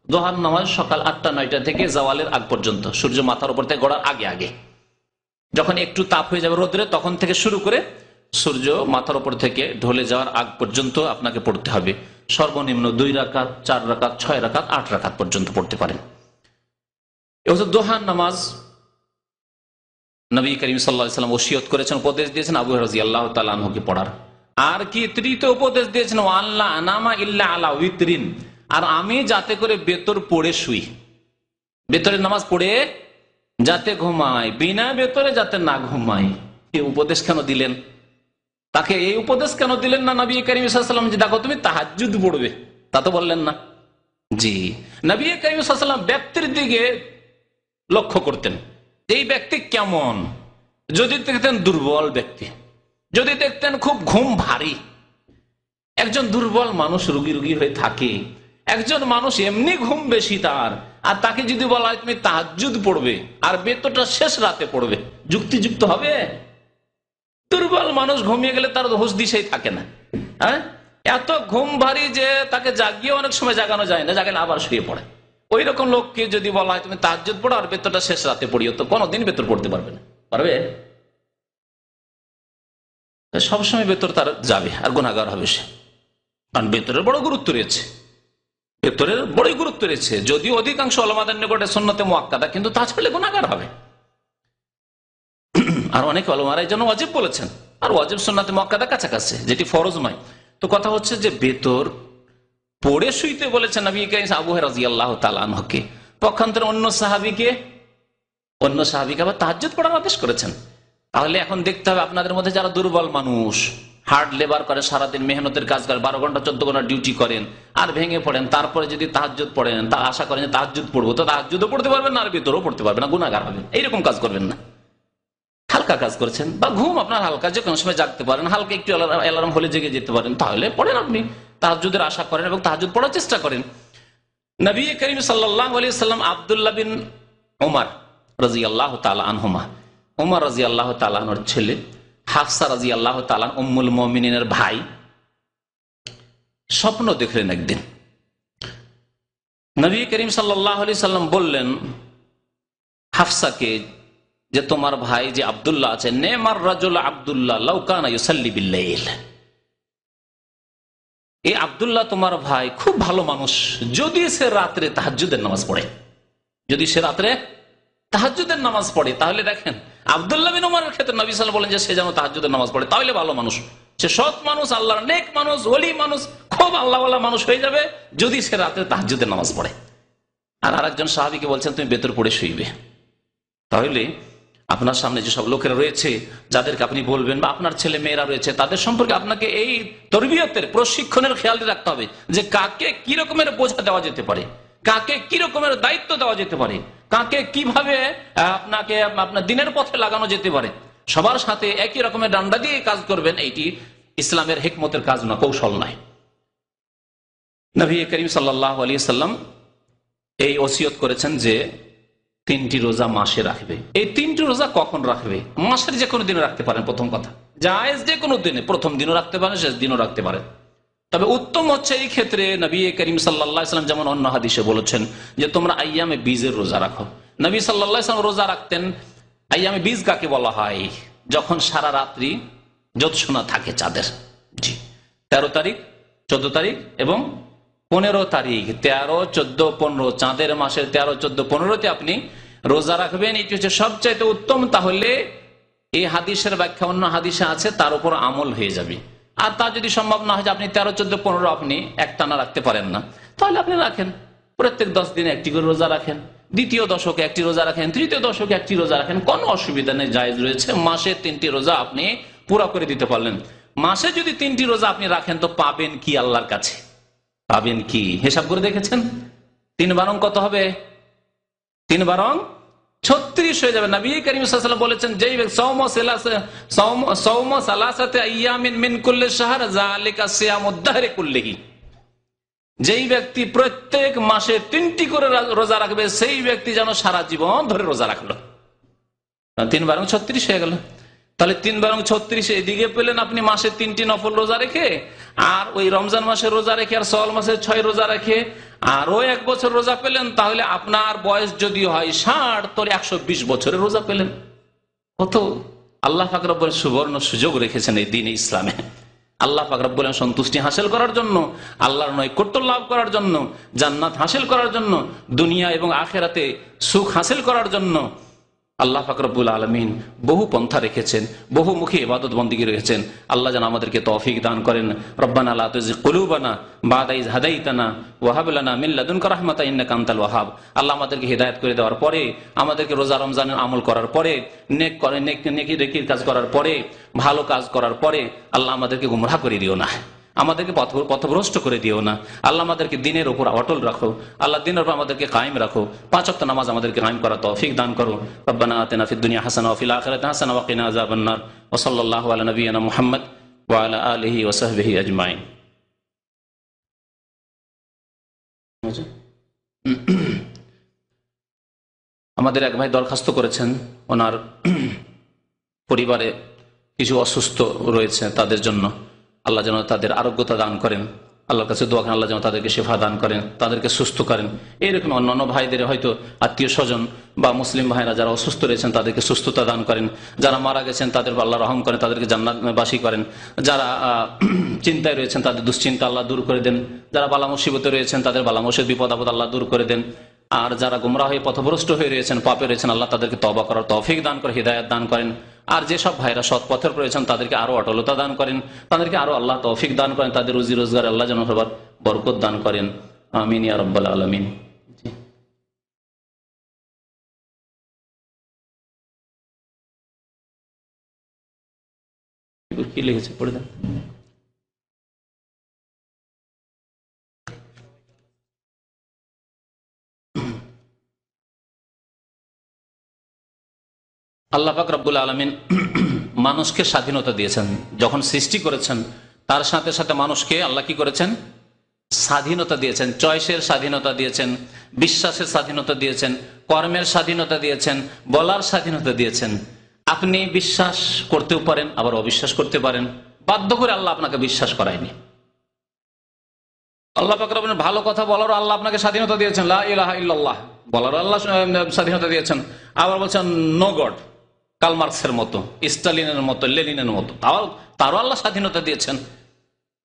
দুহার নামাজ সকাল 8টা-9টা থেকে জাওয়ালের আগ পর্যন্ত, সূর্য মাথার উপর থেকে গড়ার আগে আগে, যখন একটু তাপ হয়ে যাবে রোদ্রে তখন থেকে শুরু করে সূর্য মাথার উপর থেকে ঢলে যাওয়ার আগ পর্যন্ত আপনাকে পড়তে হবে। সর্বনিম্ন 2 রাকাত, 4 রাকাত, 6 রাকাত, 8 রাকাত পর্যন্ত পড়তে পারেন। এ হচ্ছে দুহার নামাজ। নবী করিম সাল্লাল্লাহু আলাইহি ওয়াসাল্লাম ওসিয়ত করেছেন, উপদেশ দিয়েছেন আবু হুরায়রা রাদিয়াল্লাহু তাআলা আনহুকে পড়ার। আর কি তৃতীয় উপদেশ দিয়েছেন, ওয়াল্লা আনামা ইল্লা আলা উইতরিন, আর আমি যাতে করে বেতর পড়ে শুই, বেতরের নামাজ পড়ে যাতে ঘুমাই, বিনা বেতরে যাতে না ঘুমাই। এই উপদেশ কেন দিলেন তাকে? এই উপদেশ কেন দিলেন না নবী করিম সাল্লাল্লাহু আলাইহি ওয়াসাল্লাম যে দেখো তুমি তাহাজ্জুদ পড়বে, তা তো বললেন না। জি, নবী করিম সাল্লাল্লাহু আলাইহি ওয়াসাল্লাম ব্যক্তির দিকে লক্ষ্য করতেন, এই ব্যক্তি কেমন। যদি দেখতেন দুর্বল ব্যক্তি, যদি দেখতেন খুব ঘুম ভারী, একজন দুর্বল মানুষ রুগী রুগী হয়ে থাকে, একজন মানুষ এমনি ঘুম বেশি তার, আর তাকে যদি বলা হয় তুমি তাহাজ্জুদ পড়বে আর বেতরটা শেষ রাতে পড়বে, যুক্তিযুক্ত হবে? দুর্বল মানুষ ঘুমিয়ে গেলে তার হুঁশ দিশেই থাকে না। হ্যাঁ, এত ঘুম ভারী যে তাকে জাগিয়ে অনেক সময় জাগানো যায় না, জাগালে আবার শুয়ে পড়ে। ওই রকম লোককে যদি বলা হয় তুমি তাহাজ্জুদ পড়ো আর বেতরটা শেষ রাতে পড়িও, তো কোনোদিন বেতর পড়তে পারবে না। পারবে? সবসময় বেতর তার যাবে আর গুনাহগার হবে সে, কারণ বেতরের বড় গুরুত্ব রয়েছে, বেতরের বড়ই গুরুত্ব রয়েছে। যদিও অধিকাংশ উলামাদের নিকটে সুন্নতে মুআক্কাদা, কিন্তু তা ছাড়লে গুনাহগার হবে। আর অনেক উলামারা এই জন্য ওয়াজিব বলেছেন, আর ওয়াজিব সুন্নতে মুআক্কাদা কাছাকাছি, যেটি ফরজ নয়। তো কথা হচ্ছে যে বেতর পড়ে শুইতে বলেছেন নবী করিম আবু হুরায়রা রাদিয়াল্লাহু তাআলা আনহুকে, পক্ষান্তরে অন্য সাহাবীকে আবার তাহাজ্জুদ পড়ার আদেশ করেছেন। তাহলে এখন দেখতে হবে আপনাদের মধ্যে যারা দুর্বল মানুষ, হার্ড লেবার করে, সারাদিন মেহনতের কাজ করে, 12 ঘন্টা 14 ঘন্টা ডিউটি করেন, আর ভেঙে পড়েন, তারপরে যদি তাহাজ্জুদ পড়েন, তা আশা করেন যে তাহাজ্জুদ পড়বো, তো তাহাজ্জুদও পড়তে পারবেন না আর ভিতরেও পড়তে পারবেন না, গুনাহগার হবেন। এইরকম কাজ করবেন না। হালকা কাজ করছেন, বা ঘুম আপনার হালকা, যে কোনো সময় জাগতে পারেন, হালকা একটু অ্যালার্ম হলে জেগে যেতে পারেন, তাহলে পড়েন, আপনি তাহাজ্জুদের আশা করেন এবং তাহাজ্জুদ পড়ার চেষ্টা করেন। নবী করিম সাল্লাল্লাহু আলাইহি ওয়াসাল্লাম আব্দুল্লাহ বিন উমর রাদিয়াল্লাহু তাআলা আনহুমা, উমর রাদিয়াল্লাহু তাআলা আনহুর ছেলে, হাফসা রাদিয়াল্লাহু তাআলা উম্মুল মুমিনিনের ভাই, স্বপ্ন দেখলেন একদিন। নবী করিম সাল্লাল্লাহু আলাইহি ওয়াসাল্লাম বললেন হাফসাকে যে তোমার ভাই যে আব্দুল্লাহ আছে, নেমার রাজুল আব্দুল্লাহ লাউ কানা ইউসাল্লি বিল-লাইল, এই আব্দুল্লাহ তোমার ভাই খুব ভালো মানুষ, যদি সে রাত্রে তাহাজ্জুদের নামাজ পড়ে, যদি সে রাত্রে তাহাজ্জুদের নামাজ পড়ে। তাহলে দেখেন আব্দুল্লাহ বিন উমরের ক্ষেত্রে নবী সাল্লাল্লাহু আলাইহি ওয়াসাল্লাম বলেন যে সে যেন তাহাজ্জুদের নামাজ পড়ে, তাহলে ভালো মানুষ, সে সৎ মানুষ, আল্লাহর নেক মানুষ, ওলি মানুষ, খুব আল্লাহওয়ালা মানুষ হয়ে যাবে যদি সে রাতে তাহাজ্জুদের নামাজ পড়ে। আর আরেকজন সাহাবীকে বলছেন তুমি বেতর পড়ে শুইবে। তাহলে আপনার সামনে যেসব লোকেরা রয়েছে, যাদেরকে আপনি বলবেন, বা আপনার ছেলে মেয়েরা রয়েছে, তাদের সম্পর্কে আপনাকে এই তরবিয়তের প্রশিক্ষণের খেয়াল রাখতে হবে যে কাকে কি রকমের বোঝা দেওয়া যেতে পারে, কাকে কি রকমের দায়িত্ব দেওয়া যেতে পারে, কাকে কিভাবে আপনাকে আপনার দিনের পথে লাগানো যেতে পারে। সবার সাথে একই রকমের ডান্ডা দিয়ে কাজ করবেন, এইটি ইসলামের হিকমতের কাজ না, কৌশল নয়। নবী করিম সাল্লাল্লাহু আলাইহি ওয়াসাল্লাম এই ওসিয়ত করেছেন যে 3টি রোজা মাসে রাখবে। এই 3টি রোজা কখন রাখবে? মাসের যে কোনো দিনে রাখতে পারেন, প্রথম কথা। জায়েজ যে কোনো দিনে, প্রথম দিনও রাখতে পারেন, শেষ দিনও রাখতে পারেন। তবে উত্তম হচ্ছে এই ক্ষেত্রে নবী করিম সাল্লাল্লাহু আলাইহি ওয়াসাল্লাম যেমন অন্য হাদিসে বলেছেন যে তোমরা আইয়ামে বীজের রোজা রাখো। নবী সাল্লাল্লাহু আলাইহি ওয়াসাল্লাম রোজা রাখতেন। আইয়ামে বীজ কাকে বলা হয়? যখন সারা রাত্রি জ্যোৎস্না থাকে চাঁদের, জি, 13 তারিখ, 14 তারিখ এবং 15 তারিখ, 13, 14, 15, চাঁদের মাসের 13, 14, 15তে আপনি রোজা রাখবেন। এটি হচ্ছে সবচাইতে উত্তম। তাহলে এই হাদিসের ব্যাখ্যা অন্য হাদিসে আছে, তার উপর আমল হয়ে যাবে। আর তা যদি সম্ভব না হয় যে আপনি 13, 14, 15 আপনি একটানা রাখতে পারেন না, তাহলে আপনি রাখেন প্রত্যেক 10 দিনে একটি করে রোজা রাখেন, দ্বিতীয় দশকে একটি রোজা রাখেন, তৃতীয় দশকে একটি রোজা রাখেন, কোনো অসুবিধা নেই, জায়েজ রয়েছে। মাসে 3টি রোজা আপনি পুরা করে দিতে পারলেন। মাসে যদি 3টি রোজা আপনি রাখেন তো পাবেন কি আল্লাহর কাছে? পাবেন কি হিসাব করে দেখেছেন? 3 বারং কত হবে? 3 বারং 36 হয়ে যাবে। নবী করিম সাল্লাল্লাহু আলাইহি ওয়াসাল্লাম বলেছেন যেই সওম সালাসাতে আইয়ামিন মিন কুল্লি শাহর যালিকা সিয়ামুদ দাহরি কুল্লিহি, যেই ব্যক্তি প্রত্যেক মাসে 3টি করে রোজা রাখবে সেই ব্যক্তি যেন সারা জীবন ধরে রোজা রাখলো। 3 বারং 36 হয়ে গেল। তাহলে 3 বারং 36 এদিকে পেলেন আপনি মাসে 3টি নফল রোজা রেখে, আর ওই রমজান মাসের রোজা রেখে, আর শাওয়াল মাসের 6 রোজা রেখে আরো 1 বছর রোজা পেলেন। তাহলে আপনার বয়স যদি হয় 60, তাহলে 120 বছরের রোজা পেলেন। কত আল্লাহ পাক রব্বুল সুবর্ণ সুযোগ রেখেছেন এই দ্বীন ইসলামে। আল্লাহ পাক রব্বুল সন্তুষ্টি হাসিল করার জন্য, আল্লাহর নৈকট্য লাভ করার জন্য, জান্নাত হাসিল করার জন্য, দুনিয়া এবং আখিরাতে সুখ হাসিল করার জন্য আল্লাহ পাক রব্বুল আলামিন বহু পন্থা রেখেছেন, বহুমুখী ইবাদত বন্দেগী রেখেছেন। আল্লাহ যেন আমাদেরকে তৌফিক দান করেন। রব্বানা লা তুযিগ কুলুবানা বা'দা ইয হাদাইতানা ওয়া হাব লানা মিন লাদুনকা রাহমাতান ইন্নাকা আনতাল ওয়াহাব। আল্লাহ আমাদেরকে হিদায়াত করে দেওয়ার পরে, আমাদেরকে রোজা রমজানের আমল করার পরে, নেকির কাজ করার পরে, ভালো কাজ করার পরে আল্লাহ আমাদেরকে গুমরাহ করে দিও না, আমাদেরকে পথভ্রষ্ট করে দিও না। আল্লাহ আমাদেরকে দিনের উপর অটল রাখো। আল্লাহ দিনের উপর আমাদেরকে কায়েম রাখো। 5 ওয়াক্ত নামাজ আমাদেরকে কায়েম করার তৌফিক দান করো। রব্বানা আতিনা ফিদ দুনিয়া হাসানাহ ওয়া ফিল আখিরাতি হাসানাহ ওয়া কিনা আযাবান নার। ওয়া সাল্লাল্লাহু আলা নাবিয়িনা মুহাম্মদ ওয়া আলা আলিহি ওয়া সাহবিহি আজমাইন। আমাদের এক ভাই দরখাস্ত করেছেন, ওনার পরিবারে কিছু অসুস্থ রয়েছে, তাদের জন্য আল্লাহ যেন তাদের আরোগ্যতা দান করেন। আল্লাহর কাছে দোয়া করেন আল্লাহ যেন তাদেরকে শিফা দান করেন, তাদেরকে সুস্থ করেন। এইরকম অন্যান্য ভাইদের হয়তো আত্মীয় স্বজন বা মুসলিম ভাইরা যারা অসুস্থ রয়েছেন তাদেরকে সুস্থতা দান করেন। যারা মারা গেছেন তাদের আল্লাহ রহম করেন, তাদেরকে জান্নাতবাসী করেন। যারা চিন্তায় রয়েছেন তাদের দুশ্চিন্তা আল্লাহ দূর করে দেন। যারা বালা মুসিবতে রয়েছেন তাদের বালা মুসিবত বিপদ আপদ আল্লাহ দূর করে দেন। আর যারা গুমরাহ হয়ে পথভ্রষ্ট হয়ে রয়েছেন, পাপে রয়েছেন, আল্লাহ তাদেরকে তওবা করার তৌফিক দান করে হিদায়াত দান করেন। আর যেসব ভাইরা সৎ পথের রয়েছেন তাদেরকে আরো অটলতা দান করেন, তাদেরকে আরো আল্লাহ তৌফিক দান করেন, তাদের রুজি রোজগার আল্লাহ যেন সবার বরকত দান করেন। আমিন ইয়া রাব্বাল আলামিন। কি লিখেছে পড়ে দেন। আল্লাহ পাক রব্বুল আলামিন মানুষকে স্বাধীনতা দিয়েছেন। যখন সৃষ্টি করেছেন তার সাথে সাথে মানুষকে আল্লাহ কি করেছেন? স্বাধীনতা দিয়েছেন। চয়েসের স্বাধীনতা দিয়েছেন, বিশ্বাসের স্বাধীনতা দিয়েছেন, কর্মের স্বাধীনতা দিয়েছেন, বলার স্বাধীনতা দিয়েছেন। আপনি বিশ্বাস করতেও পারেন, আবার অবিশ্বাস করতে পারেন। বাধ্য করে আল্লাহ আপনাকে বিশ্বাস করায়নি। আল্লাহ পাক রব্বুল ভালো কথা বলারও আল্লাহ আপনাকে স্বাধীনতা দিয়েছেন, লা ইলাহা ইল্লাল্লাহ বলারও আল্লাহ স্বাধীনতা দিয়েছেন। আবার বলছেন নো গড, কার্ল মার্কসের মতো, স্টালিনের মতো, লেনিনের মতো, তারও আল্লাহ স্বাধীনতা দিয়েছেন।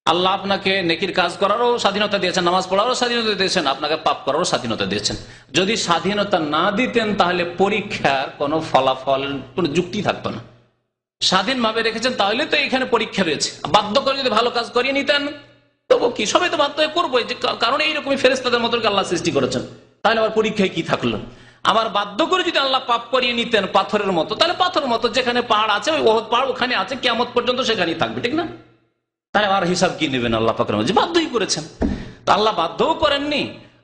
আল্লাহ আপনাকে নেকির কাজ করারও স্বাধীনতা দিয়েছেন, নামাজ পড়ারও স্বাধীনতা দিয়েছেন, আপনাকে পাপ করারও স্বাধীনতা দিয়েছেন। যদি স্বাধীনতা না দিতেন তাহলে পরীক্ষার কোনো ফলাফল, কোনো যুক্তি থাকতো না। স্বাধীনভাবে রেখেছেন তাহলে তো এখানে পরীক্ষা রয়েছে। বাধ্য করে যদি ভালো কাজ করিয়ে নিতেন তবু কি, সবাই তো বাধ্য হয়ে করবো, কারণ এইরকমই ফেরেশতাদের মতো আল্লাহ সৃষ্টি করেছেন। তাহলে আবার পরীক্ষায় কি থাকলো? আবার বাধ্য করে যদি আল্লাহ পাপ করিয়ে নিতেন পাথরের মতো, তাহলে পাথরের মতো যেখানে পাহাড় আছে, ওই ওহদ পাহাড় ওখানে আছে, কিয়ামত পর্যন্ত সেখানেই থাকবে, ঠিক না? তাহলে আর হিসাব কি নেবেন আল্লাহ পাকের মধ্যে? বাধ্যই করেছেন। তো আল্লাহ বাধ্যও করেননি,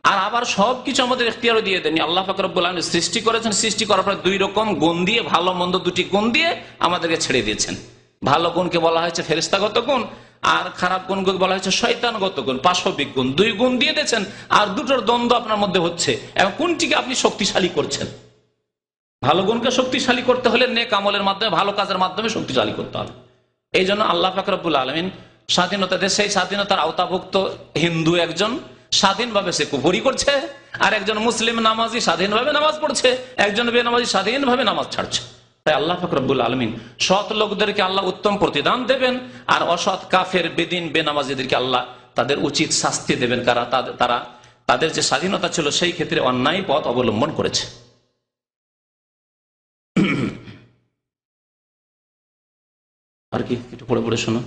আর আবার সবকিছু আমাদের এখতিয়ারও দিয়ে দেননি। আল্লাহ পাক রব্বুল আলামিন সৃষ্টি করেছেন, সৃষ্টি করার পর 2 রকম গুণ দিয়ে, ভালো মন্দ 2টি গুণ দিয়ে আমাদেরকে ছেড়ে দিয়েছেন। ভালো গুণকে বলা হয়েছে ফেরেশতাগত গুণ, আর খারাপ গুণকে বলা হয়েছে শয়তানগত গুণ, পাশবিক গুণ। 2 গুণ দিয়ে দিয়েছেন, আর 2টোর দ্বন্দ্ব আপনার মধ্যে হচ্ছে। এবং কোনটিকে আপনি শক্তিশালী করছেন? ভালো গুণকে শক্তিশালী করতে হলে নেক আমলের মাধ্যমে, ভালো কাজের মাধ্যমে শক্তিশালী করতে হবে। এই জন্য আল্লাহ পাক রব্বুল আলামিন স্বাধীনতা দেশ, সেই স্বাধীনতার আওতাভুক্ত হিন্দু একজন স্বাধীনভাবে সে কুফরি করছে, আর একজন মুসলিম নামাজি স্বাধীনভাবে নামাজ পড়ছে, একজন বেনামাজি স্বাধীনভাবে নামাজ ছাড়ছে। তাই আল্লাহ পাক রব্বুল আলামিন সৎ লোকদেরকে আল্লাহ উত্তম প্রতিদান দেবেন, আর অসৎ কাফের বেদিন বেনামাজিদেরকে আল্লাহ তাদের উচিত শাস্তি দেবেন, কারণ তারা তাদের যে স্বাধীনতা ছিল সেই ক্ষেত্রে অন্যায় পথ অবলম্বন করেছে। আর কি একটু পড়ে পড়ে শোনো।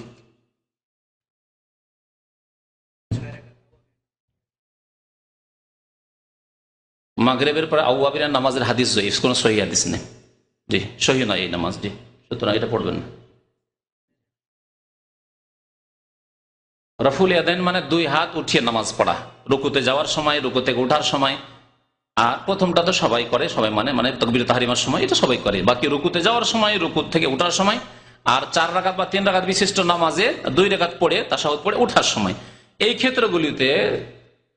মাগরিবের পরে আউয়াবিরা নামাজের হাদিস জয়ীফ, কোনো সহিহ হাদিস নেই। জি, সহিহ নয় এই নামাজ। জি, সুতরাং এটা পড়বেন না। রফুল ইয়াদাইন মানে দুই হাত উঠিয়ে নামাজ পড়া, রুকুতে যাওয়ার সময়, রুকু থেকে ওঠার সময়। আর প্রথমটা তো সবাই করে, সবাই মানে তাকবীর তাহরিমার সময় এটা সবাই করে। বাকি রুকুতে যাওয়ার সময়, রুকু থেকে ওঠার সময়, আর 4 রাকাত বা 3 রাকাত বিশিষ্ট নামাজে 2 রাকাত পড়ে তাশাহুদ পড়ে ওঠার সময়। এই ক্ষেত্রগুলিতে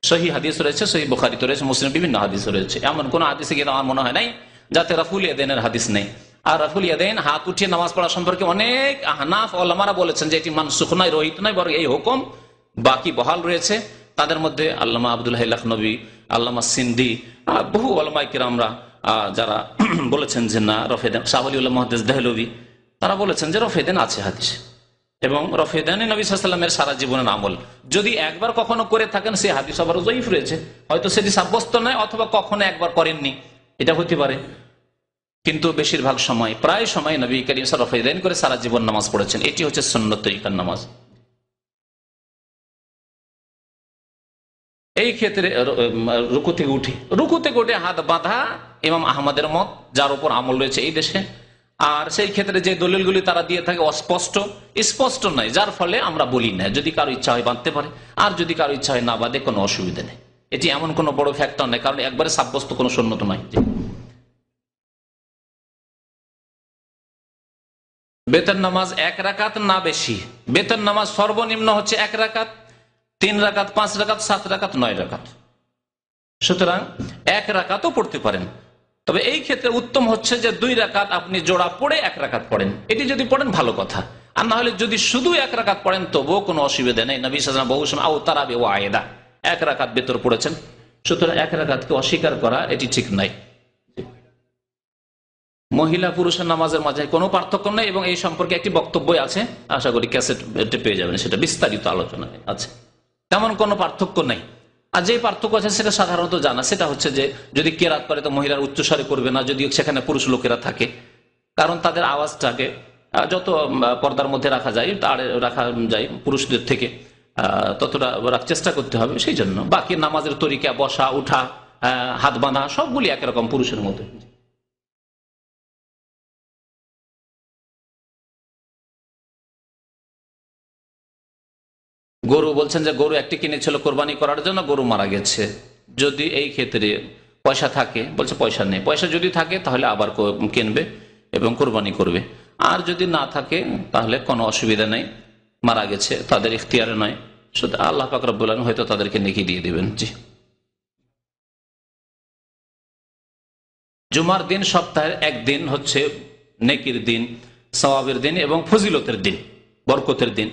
সহিহ হাদিস রয়েছে, সহিহ বুখারীতে রয়েছে, মুসলিম বিভিন্ন হাদিস রয়েছে। এমন কোন হাদিসে গিয়ে আমার মনে হয় নাই যাতে রফুল ইয়াদাইনের হাদিস নেই। আর রফুল ইয়াদাইন হাত উঠিয়ে নামাজ পড়া সম্পর্কে অনেক আহনাফ ওলামারা বলেছেন যে এটি মানসুখ নয়, রহিত নয়, বরং এই হুকুম বাকি বহাল রয়েছে। তাদের মধ্যে আল্লামা আব্দুল হাই লাখনবী, আল্লামা সিন্দি, বহু ওলামায়ে কিরামরা যারা বলেছেন যে না রফেদান, শাহ ওয়ালিউল্লাহ মুহাদ্দিস দেহলভী, তারা বলেছেন যে রফেদান আছে হাদিসে, এবং রফেদানে নবী সাল্লাল্লাহু আলাইহি ওয়াসাল্লামের সারা জীবনের আমল। যদি একবার কখনো করে থাকেন সেই হাদিস আবার যঈফ রয়েছে, হয়তো সেটি সাব্যস্ত নয়, অথবা কখনো একবার করেননি, এটা হতে পারে। কিন্তু বেশিরভাগ সময়, প্রায় সময় নবী করিম সাল্লাল্লাহু আলাইহি ওয়াসাল্লাম রফেদান করে সারা জীবন নামাজ পড়েছেন। এটি হচ্ছে সুন্নত তরিকার নামাজ। এই ক্ষেত্রে রুকু থেকে উঠে হাত বাঁধা ইমাম আহমদের মত, যার উপর আমল রয়েছে এই দেশে। আর সেই ক্ষেত্রে যে দলিলগুলি তারা দিয়ে থাকে স্পষ্ট নয়, যার ফলে আমরা বলি না। যদি কারো ইচ্ছা হয় বাঁধতে পারে, আর যদি কারো ইচ্ছা হয় না বাঁধে, কোনো অসুবিধা নেই। এটি এমন কোনো বড় ফ্যাক্টর নেই, কারণ একবারে সাব্যস্ত কোনো সুন্নত নয়। বেতন নামাজ 1 রাকাত না বেশি। বেতন নামাজ সর্বনিম্ন হচ্ছে 1 রাকাত, 3 রাকাত, 5 রাকাত, 7 রাকাত, 9 রাকাত। সুতরাং 1 রাকাতও পড়তে পারেন, তবে এই ক্ষেত্রে উত্তম হচ্ছে যে 2 রাকাত আপনি জোড়া পড়ে 1 রাকাত পড়েন। এটি যদি পড়েন ভালো কথা, আর না হলে যদি শুধু 1 রাকাত পড়েন তবুও কোনো অসুবিধা নেই। নবী সাল্লাল্লাহু আলাইহি ওয়াসাল্লাম বহু সময় আওতারাবে ওয়া আয়েদা 1 রাকাত বেতর পড়েছেন। সুতরাং 1 রাকাতকে অস্বীকার করা এটি ঠিক নাই। মহিলা পুরুষের নামাজের মাঝে কোনো পার্থক্য নেই, এবং এই সম্পর্কে একটি বক্তব্য আছে, আশা করি ক্যাসেট পেয়ে যাবেন, সেটা বিস্তারিত আলোচনা আছে। তেমন কোনো পার্থক্য নেই। আর যে পার্থক্য আছে সেটা সাধারণত জানা, সেটা হচ্ছে যে যদি কেরাত করে তো মহিলার উচ্চস্বরে করবে না, যদি সেখানে পুরুষ লোকেরা থাকে, কারণ তাদের আওয়াজটাকে যত পর্দার মধ্যে রাখা যায়, তার রাখা যায় পুরুষদের থেকে, ততটা চেষ্টা করতে হবে। সেই জন্য বাকি নামাজের তরিকা, বসা, উঠা, হাত বাঁধা সবগুলি একরকম পুরুষের মধ্যে। গরু বলছেন যে গরু একটি কিনেছিল কোরবানি করার জন্য, গরু মারা গেছে। যদি এই ক্ষেত্রে পয়সা থাকে, বলছে পয়সা নেই, পয়সা যদি থাকে তাহলে আবার কিনবে এবং কোরবানি করবে। আর যদি না থাকে তাহলে কোনো অসুবিধা নেই, মারা গেছে, তাদের ইখতিয়ারে নয়, শুধু আল্লাহ পাক রব্বুল আলামিন হয়তো তাদেরকে নেকি দিয়ে দিবেন। জি, জুমার দিন সপ্তাহের একদিন হচ্ছে নেকির দিন, সওয়াবের দিন এবং ফজিলতের দিন, বরকতের দিন।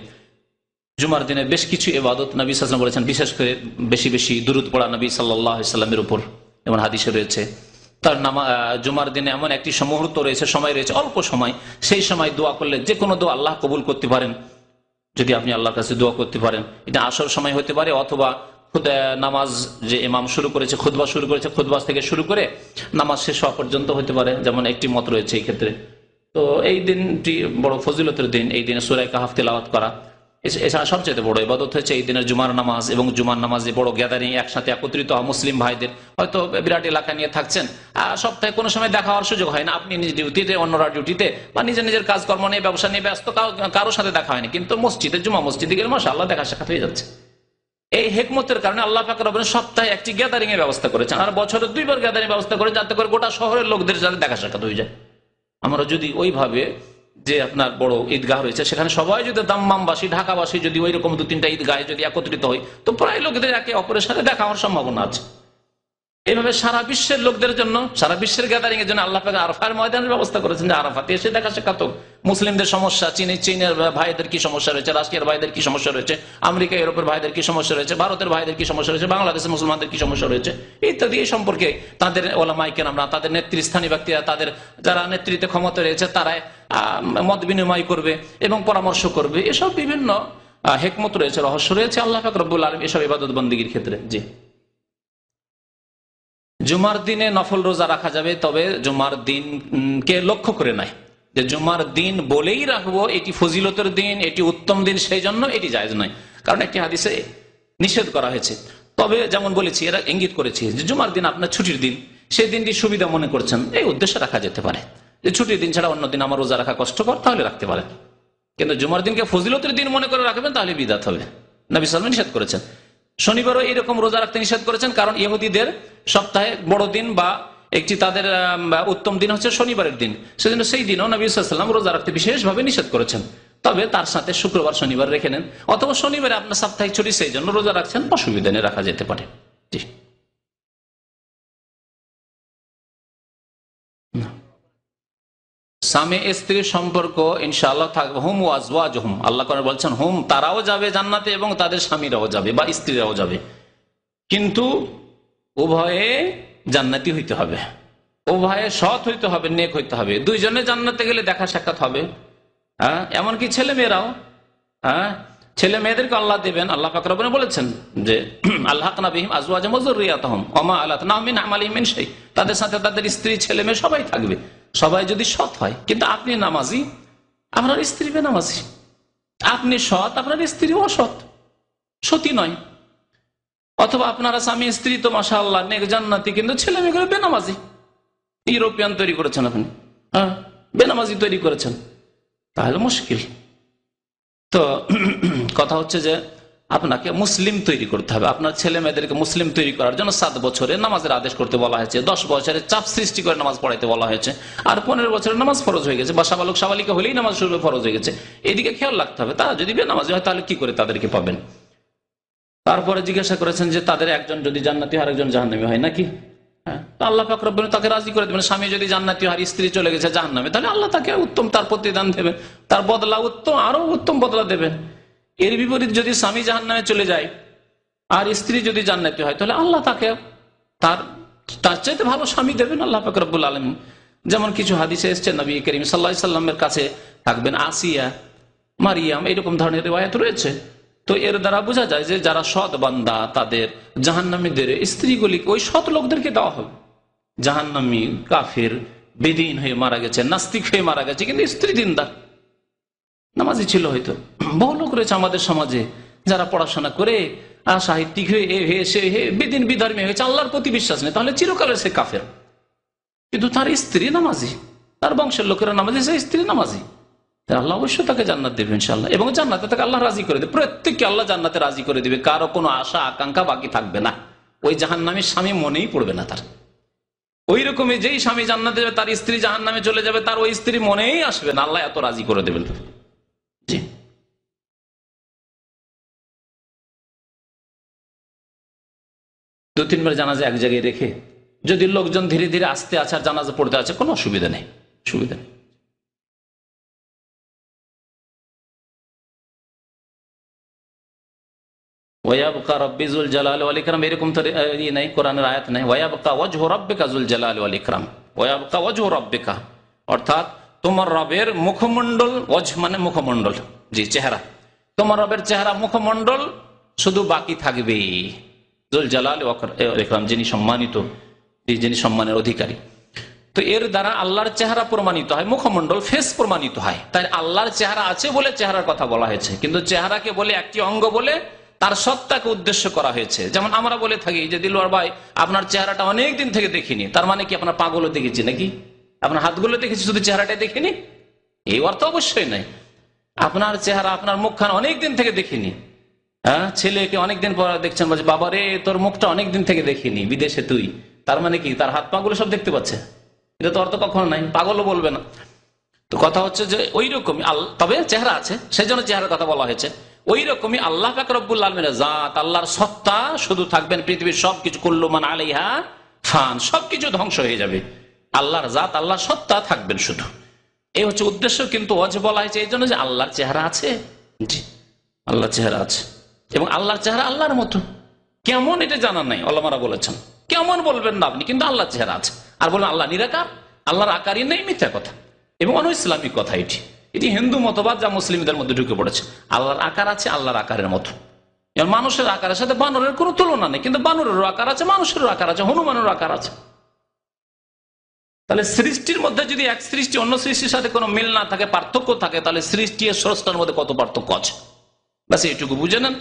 জুমার দিনে বেশ কিছু ইবাদত নবী সাল্লাল্লাহু আলাইহি ওয়াসাল্লাম বলেছেন, বিশেষ করে বেশি বেশি দুরূদ পড়া নবী সাল্লাল্লাহু আলাইহি ওয়াসাল্লামের উপর, যেমন হাদিসে রয়েছে। তার জুমার দিনে এমন একটি মুহূর্ত রয়েছে, সময় রয়েছে, অল্প সময়, সেই সময় দোয়া করলে যে কোনো দোয়া আল্লাহ কবুল করতে পারেন। যদি আপনি আল্লাহর কাছে দোয়া করতে পারেন, এটা আসর সময় হতে পারে, অথবা নামাজ যে ইমাম শুরু করেছে, খুতবা শুরু করেছে, খুতবা থেকে শুরু করে নামাজ শেষ হওয়া পর্যন্ত হতে পারে, যেমন একটি মত রয়েছে এই ক্ষেত্রে। তো এই দিনটি বড় ফজিলতের দিন, এই দিনে সূরা কাহফ তেলাওয়াত করা। এছাড়া সবচেয়ে বড় ইবাদত হচ্ছে এই দিনের জুমার নামাজ, এবং জুমার নামাজে বড় গ্যাদারিং, একসাথে একত্রিত মুসলিম ভাইদের। হয়তো বিরাট এলাকা নিয়ে থাকছেন, সপ্তাহে কোনো সময় দেখা হওয়ার সুযোগ হয় না, আপনি নিজ ডিউটিতে, অন্যরা ডিউটিতে, বা নিজের নিজের কাজকর্ম নিয়ে, ব্যবসা নিয়ে ব্যস্ত, কারোর সাথে দেখা হয়নি, কিন্তু মসজিদে, জুমা মসজিদে গেলে মাশাআল্লাহ দেখা সাক্ষাৎ হয়ে যাচ্ছে। এই হিকমতের কারণে আল্লাহ পাক রব্বুল সপ্তাহে একটি গ্যাদারিং এর ব্যবস্থা করেছেন, আর বছরে 2 বার গ্যাদারিং ব্যবস্থা করে, যাতে করে গোটা শহরের লোকদের সাথে দেখা সাক্ষাৎ হয়ে যায়। আমরা যদি ওইভাবে, যে আপনার বড় ঈদগাহ রয়েছে, সেখানে সবাই যদি দাম্মামবাসী, ঢাকাবাসী যদি ওই রকম 2-3টা ঈদগাহে যদি একত্রিত হয়, তো প্রায় লোকদের একে অপরের সাথে দেখা হওয়ার সম্ভাবনা আছে। এইভাবে সারা বিশ্বের লোকদের জন্য, সারা বিশ্বের গ্যাদারিং এর জন্য আল্লাহ পাক আরাফার ময়দানের ব্যবস্থা করেছেন, যে আরাফাতে এসে দেখা সাক্ষাৎ হোক। মুসলিমদের সমস্যা, চীনের ভাইদের কি সমস্যা রয়েছে, রাশিয়ার ভাইদের কি সমস্যা রয়েছে, আমেরিকা ইউরোপের ভাইদের কি সমস্যা রয়েছে, ভারতের ভাইদের কি সমস্যা রয়েছে, বাংলাদেশের মুসলমানদের কি সমস্যা রয়েছে ইত্যাদি, এই সম্পর্কে তাদের ওলামায়ে কেরামরা, তাদের নেতৃস্থানীয় ব্যক্তিরা, তাদের যারা নেতৃত্বে ক্ষমতা রয়েছে তারা মত বিনিময় করবে এবং পরামর্শ করবে। এসব বিভিন্ন হেকমত রয়েছে, রহস্য রয়েছে আল্লাহ পাক রব্বুল আলামিন এসব ইবাদত বন্দেগীর ক্ষেত্রে। জি, জুমার দিনে নফল রোজা রাখা যাবে, তবে জুমার দিনকে লক্ষ্য করে নয়, যে জুমার দিন বলেই রাখবো এটি ফজিলতের দিন, এটি উত্তম দিন, সেই জন্য এটি জায়েজ নয়। কারণ একটি হাদিসে নিষেধ করা হয়েছে। তবে যেমন বলেছি, এরা ইঙ্গিত করেছি যে জুমার দিন আপনার ছুটির দিন, সেই দিনটি সুবিধা মনে করছেন, এই উদ্দেশ্যে রাখা যেতে পারে। যে ছুটির দিন ছাড়া অন্য দিন আমার রোজা রাখা কষ্টকর, তাহলে রাখতে পারেন। কিন্তু জুমার দিনকে ফজিলতের দিন মনে করে রাখবেন, তাহলে বিদাত হবে। নবী সাল্লাল্লাহু আলাইহি ওয়াসাল্লাম নিষেধ করেছেন। শনিবারও এইরকম রোজা রাখতে নিষেধ করেছেন, কারণ ইহুদিদের সপ্তাহে বড় দিন বা একটি তাদের উত্তম দিন হচ্ছে শনিবারের দিন, সেজন্য সেই দিনও নবী সাল্লাল্লাহু আলাইহি ওয়াসাল্লাম রোজা রাখতে বিশেষভাবে নিষেধ করেছেন। তবে তার সাথে শুক্রবার শনিবার রেখে নেন, অথবা শনিবারে আপনার সাপ্তাহিক ছুটি, সেই জন্য রোজা রাখছেন, অসুবিধা নেই, রাখা যেতে পারে। জি, স্বামী স্ত্রীর সম্পর্ক ইনশাআল্লাহ থাকবে। হুম ওয়াজওয়াজহুম, আল্লাহ করে বলছেন হুম, তারাও যাবে জান্নাতে এবং তাদের স্বামীরাও যাবে বা স্ত্রীরাও যাবে, কিন্তু উভয়ে জান্নাতি হইতে হবে, উভয়ে সৎ হইতে হবে, নেক হইতে হবে। দুইজনে জান্নাতে গেলে দেখা সাক্ষাৎ হবে। এমনকি ছেলে মেয়েরাও, ছেলে মেয়েদেরকে আল্লাহ দেবেন। আল্লাহ পাক রব্বুল আলামিন বলেছেন যে আল্লাহনা বিহিম আজওয়াজাহুম ওয়া যুররিয়াতাহুম ওয়া মা আলাতনাহুম মিন আমালিহিম মিন শাই, তাদের সাথে তাদের স্ত্রী ছেলে মেয়ে সবাই থাকবে, সবাই যদি সৎ হয়। কিন্তু আপনি নামাজি, আপনার স্ত্রী বেনামাজি, আপনি সৎ, আপনার স্ত্রী অসৎ, সতী নয়, অথবা আপনারা স্বামী স্ত্রী তো মাশাআল্লাহ নেক জান্নাতি, কিন্তু ছেলে মেয়েগুলো বেনামাজি, ইউরোপিয়ান তৈরি করেছেন আপনি, বেনামাজি তৈরি করেছেন, তাহলে মুশকিল। তো কথা হচ্ছে যে আপনাকে মুসলিম তৈরি করতে হবে। আপনার ছেলে মেয়েদেরকে মুসলিম তৈরি করার জন্য 7 বছরে নামাজের আদেশ করতে বলা হয়েছে, 10 বছরে চাপ সৃষ্টি করে নামাজ পড়াইতে বলা হয়েছে, আর 15 বছরের নামাজ ফরজ হয়ে গেছে, বা সাবালক সাবালিকা হলেই নামাজ শুরু ফরজ হয়ে গেছে। এদিকে খেয়াল রাখতে হবে। তারা যদি বেনামাজি হয় তাহলে কি করে তাদেরকে পাবেন? তারপরে জিজ্ঞাসা করেছেন যে তাদের একজন যদি জান্নাতি হয় আরেকজন জাহান্নামী হয় নাকি? আল্লাহ পাক রব্বুল তাকে রাজি করে দেবেন। স্বামী যদি জান্নাতি হয়, স্ত্রী চলে গেছে জাহান্নামে, তাহলে আল্লাহ তাকে উত্তম তার প্রতিদান দেবেন, তার বদলা উত্তম, আরো উত্তম বদলা দেবেন। এর বিপরীত যদি স্বামী জাহান্নামে চলে যায় আর স্ত্রী যদি জান্নাতি হয়, তাহলে আল্লাহ তাকে তার চাইতে ভালো স্বামী দেবেন আল্লাহ পাক রব্বুল আলামিন। যেমন কিছু হাদিসে এসেছে, নবী করিম সাল্লাল্লাহু আলাইহি সাল্লামের কাছে থাকবেন আসিয়া, মারিয়াম, এরকম ধরনের রিওয়ায়াত রয়েছে। তো এর দ্বারা বোঝা যায় যে যারা সৎ বান্দা তাদের জাহান্নামীদের স্ত্রীগুলি ওই সৎ লোকদেরকে দেওয়া হবে। জাহান্নামী কাফের বেদিন হয়ে মারা গেছে, নাস্তিক হয়ে মারা গেছে, কিন্তু স্ত্রী দিনদার নামাজি ছিল। হয়তো বহু লোক রয়েছে আমাদের সমাজে যারা পড়াশোনা করে সাহিত্যিক হয়ে সে বেদিন বিধর্মী হয়েছে, আল্লাহর প্রতি বিশ্বাস নেই, তাহলে চিরকালের সে কাফের, কিন্তু তার স্ত্রী নামাজি, তার বংশের লোকেরা নামাজি, সে স্ত্রী নামাজি, আল্লাহ অবশ্যই তাকে জান্নাত দেবে ইনশাআল্লাহ। এবং জান্নাতে তাকে আল্লাহ রাজি করে দেবে, প্রত্যেককে আল্লাহ জান্নাতে রাজি করে দিবে, কারো কোনো আশা আকাঙ্ক্ষা বাকি থাকবে না। ওই জাহান্নামীর স্বামী মনেই পড়বে না তার। ওই রকমই যেই স্বামী জান্নাতে যাবে তার স্ত্রী জাহান্নামে চলে যাবে, তার ওই স্ত্রী মনেই আসবে না, আল্লাহ এত রাজি করে দেবেন। জি, 2-3 বার জানাজা এক জায়গায় রেখে যদি লোকজন ধীরে ধীরে আসতে আছে আর জানাজা পড়তে আছে, কোনো অসুবিধা নেই, সুবিধা নেই। ওয়ায়াবকা রাব্বি যুল জালালি ওয়াল ইকরাম, এরকম তো নাই, কোরআনের আয়াত নাই। ওয়ায়াবকা ওয়াজহু রাব্বিকা যুল জালালি ওয়াল ইকরাম, ওয়ায়াবকা ওয়াজহু রাব্বিকা, অর্থাৎ তোমার রবের মুখমণ্ডল, ওয়াজহ মানে মুখমণ্ডল, জি চেহারা, তোমার রবের চেহারা মুখমণ্ডল শুধু বাকি থাকবে। যুল জালালি ওয়াল ইকরাম, যিনি সম্মানিত, যিনি সম্মানের অধিকারী। তো এর দ্বারা আল্লাহর চেহারা প্রমাণিত হয়, মুখমণ্ডল ফেস প্রমাণিত হয়। তাই আল্লাহর চেহারা আছে বলে চেহারার কথা বলা হয়েছে, কিন্তু চেহারাকে বলে একটি অঙ্গ বলে তার সত্তাকে উদ্দেশ্য করা হয়েছে। যেমন আমরা বলে থাকি যে দিলওয়ার ভাই আপনার চেহারাটা অনেক দিন থেকে দেখিনি, তার মানে কি আপনার পাগুলো দেখেছি নাকি, আপনার হাতগুলো দেখেছি, শুধু চেহারাটাই দেখিনি, এই অর্থ অবশ্যই নাই। আপনার চেহারা, আপনার মুখখানা অনেক দিন থেকে দেখিনি। ছেলেকে অনেকদিন পর দেখছেন, বলছে বাবা রে তোর মুখটা অনেকদিন থেকে দেখিনি, বিদেশে তুই, তার মানে কি তার হাত পাগুলো সব দেখতে পাচ্ছে? এটা তো অর্থ কখনো নাই, পাগলও বলবে না। তো কথা হচ্ছে যে ওই রকমই তবে চেহারা আছে, সেই জন্য চেহারার কথা বলা হয়েছে। ওই রকমই আল্লাহ পাক রব্বুল আলামিনের জাত, আল্লাহর সত্তা শুধু থাকবেন পৃথিবীর সবকিছু, কুল্লু মান আলাইহা ফান, সবকিছু ধ্বংস হয়ে যাবে, আল্লাহর জাত আল্লাহ সত্তা থাকবেন শুধু। এই হচ্ছে উদ্দেশ্য। কিন্তু ওয়াজ বলা হয়েছে এই জন্য যে আল্লাহর চেহারা আছে। জি, আল্লাহর চেহারা আছে এবং আল্লাহর চেহারা আল্লাহর মতো। কেমন এটা জানা নাই, ওলামারা বলেছেন। কেমন বলবেন না আপনি, কিন্তু আল্লাহর চেহারা আছে। আর বলবেন আল্লাহ নিরাকার, আল্লাহর আকারই নেই, মিথ্যা কথা এবং অন ইসলামিক কথা। এটি হিন্দু মতবাদ যা মুসলিমদের মধ্যে ঢুকে পড়েছে। আল্লাহর আকার আছে, আল্লাহর আকারের মতো। মানুষের আকারের সাথে বানরের কোনো তুলনা নেই, কিন্তু বানরেরও আকার আছে, মানুষেরও আকার আছে, হনুমানেরও আকার আছে। তাহলে সৃষ্টির মধ্যে যদি এক সৃষ্টি অন্য সৃষ্টির সাথে কোনো মিল না থাকে, পার্থক্য থাকে, তাহলে সৃষ্টি আর স্রষ্টার মধ্যে কত পার্থক্য আছে, ব্যাস এইটুকু বুঝে নেন।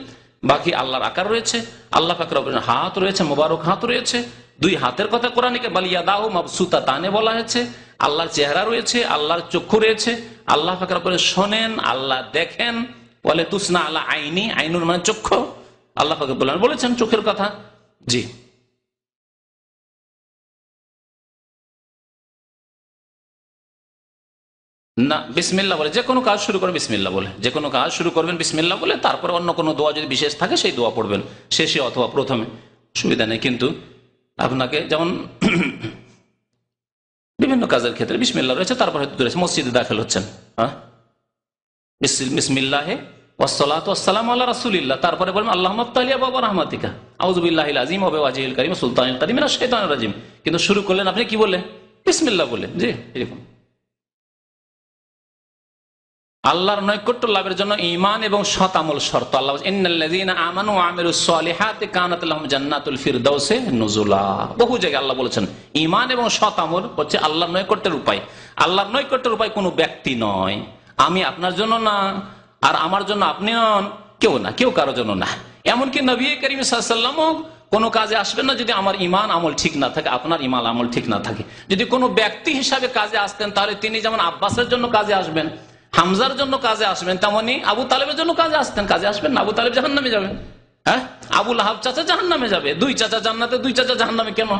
বাকি আল্লাহর আকার রয়েছে, আল্লাহ পাকের হাত রয়েছে, মোবারক হাত রয়েছে। দুই হাতের কথা কোরআনে বালিয়াদাহু মাবসুতাতানে বলা হয়েছে। আল্লাহর চেহারা রয়েছে, আল্লাহর চক্ষু রয়েছে, আল্লাহ পাকের উপরে শোনেন, আল্লাহ দেখেন। বলে তুসনা আল্লাহ আইনি, আইনুর মানে চক্ষু। আল্লাহ পাকে বলেছেন চোখের কথা। জি, না বিসমিল্লাহ বলে যে কোনো কাজ শুরু করবেন, বিসমিল্লাহ বলে যে কোনো কাজ শুরু করবেন, বিসমিল্লাহ বলে। তারপরে অন্য কোনো দোয়া যদি বিশেষ থাকে সেই দোয়া পড়বেন শেষে অথবা প্রথমে, সুবিধা নেই। কিন্তু আপনাকে যেমন বিভিন্ন কাজের ক্ষেত্রে বিসমিল্লাহ রয়েছে, তারপরে মসজিদে দাখিল হচ্ছেন, হ্যাঁ বিসমিল্লাহে ওয়াসসালাতু ওয়াসসালামু আলা রাসূলিল্লাহ, তারপরে বলবেন আল্লাহুম্মা আফতালিয়া বাবা রাহমাতিকা আউযু বিল্লাহিল আযীম ওয়া বিওয়াজহিল কারীম সুলতানিল কারীম মিনাশ শাইতানির রাজীম। কিন্তু শুরু করলেন আপনি কি বলে? বিসমিল্লাহ বলে। জি, এরকম। আল্লাহর নৈকট্য লাভের জন্য ঈমান এবং সৎ আমল শর্ত। আল্লাহ ইন্নাল্লাযীনা আমানু ওয়া আমিলুস সলিহাতি কানাত লাহুম জান্নাতুল ফিরদাউসি নুজুলা। বহু জায়গায় আল্লাহ বলেছেন ঈমান এবং সৎ আমল হচ্ছে আল্লাহর নৈকট্যের উপায়। আল্লাহর নৈকট্যের উপায় কোনো ব্যক্তি নয়, আমি আপনার জন্য না, আর আমার জন্য আপনি নন, কেউ না, কেউ কারোর জন্য না। এমনকি নবী করিম সাল্লাল্লাহু আলাইহি ওয়াসাল্লামও কোনো কাজে আসবেন না যদি আমার ঈমান আমল ঠিক না থাকে, আপনার ঈমান আমল ঠিক না থাকে। যদি কোনো ব্যক্তি হিসাবে কাজে আসতেন তাহলে তিনি যেমন আব্বাসের জন্য কাজে আসবেন, হামজার জন্য কাজে আসবেন, তেমনি আবু তালেবের জন্য কাজে আসতেন। কাজে আসবেন না, আবু তালেব জাহান্নামে যাবে। হ্যাঁ, আবু লাহাব চাচা জাহান্নামে যাবে, দুই চাচা জান্নাতে, দুই চাচা জাহান্নামে। কেন?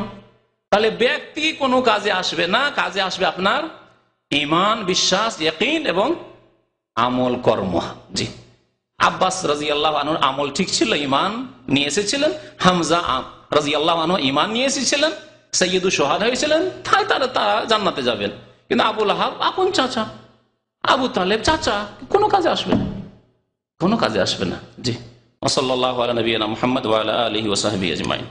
তাহলে ব্যক্তি কোনো কাজে আসবে না, কাজে আসবে আপনার ঈমান, বিশ্বাস, ইয়াকিন এবং আমল কর্ম। জি, আব্বাস রাদিয়াল্লাহু আনহুর আমল ঠিক ছিল, ঈমান নিয়ে এসেছিলেন। হামজা রাদিয়াল্লাহু আনহু ঈমান নিয়ে এসেছিলেন, সাইয়্যিদুশ শুহাদা হয়েছিলেন, তাই তারা জান্নাতে যাবেন। কিন্তু আবু লাহাব আপন চাচা, আবু তালেব চাচা, কোনো কাজে আসবে না, কোনো কাজে আসবে না। জি, ওয়া সাল্লাল্লাহু আলা নবিয়িনা মুহাম্মদ ওয়া আলা আলিহি ওয়া সাহবিহি আজমাইন।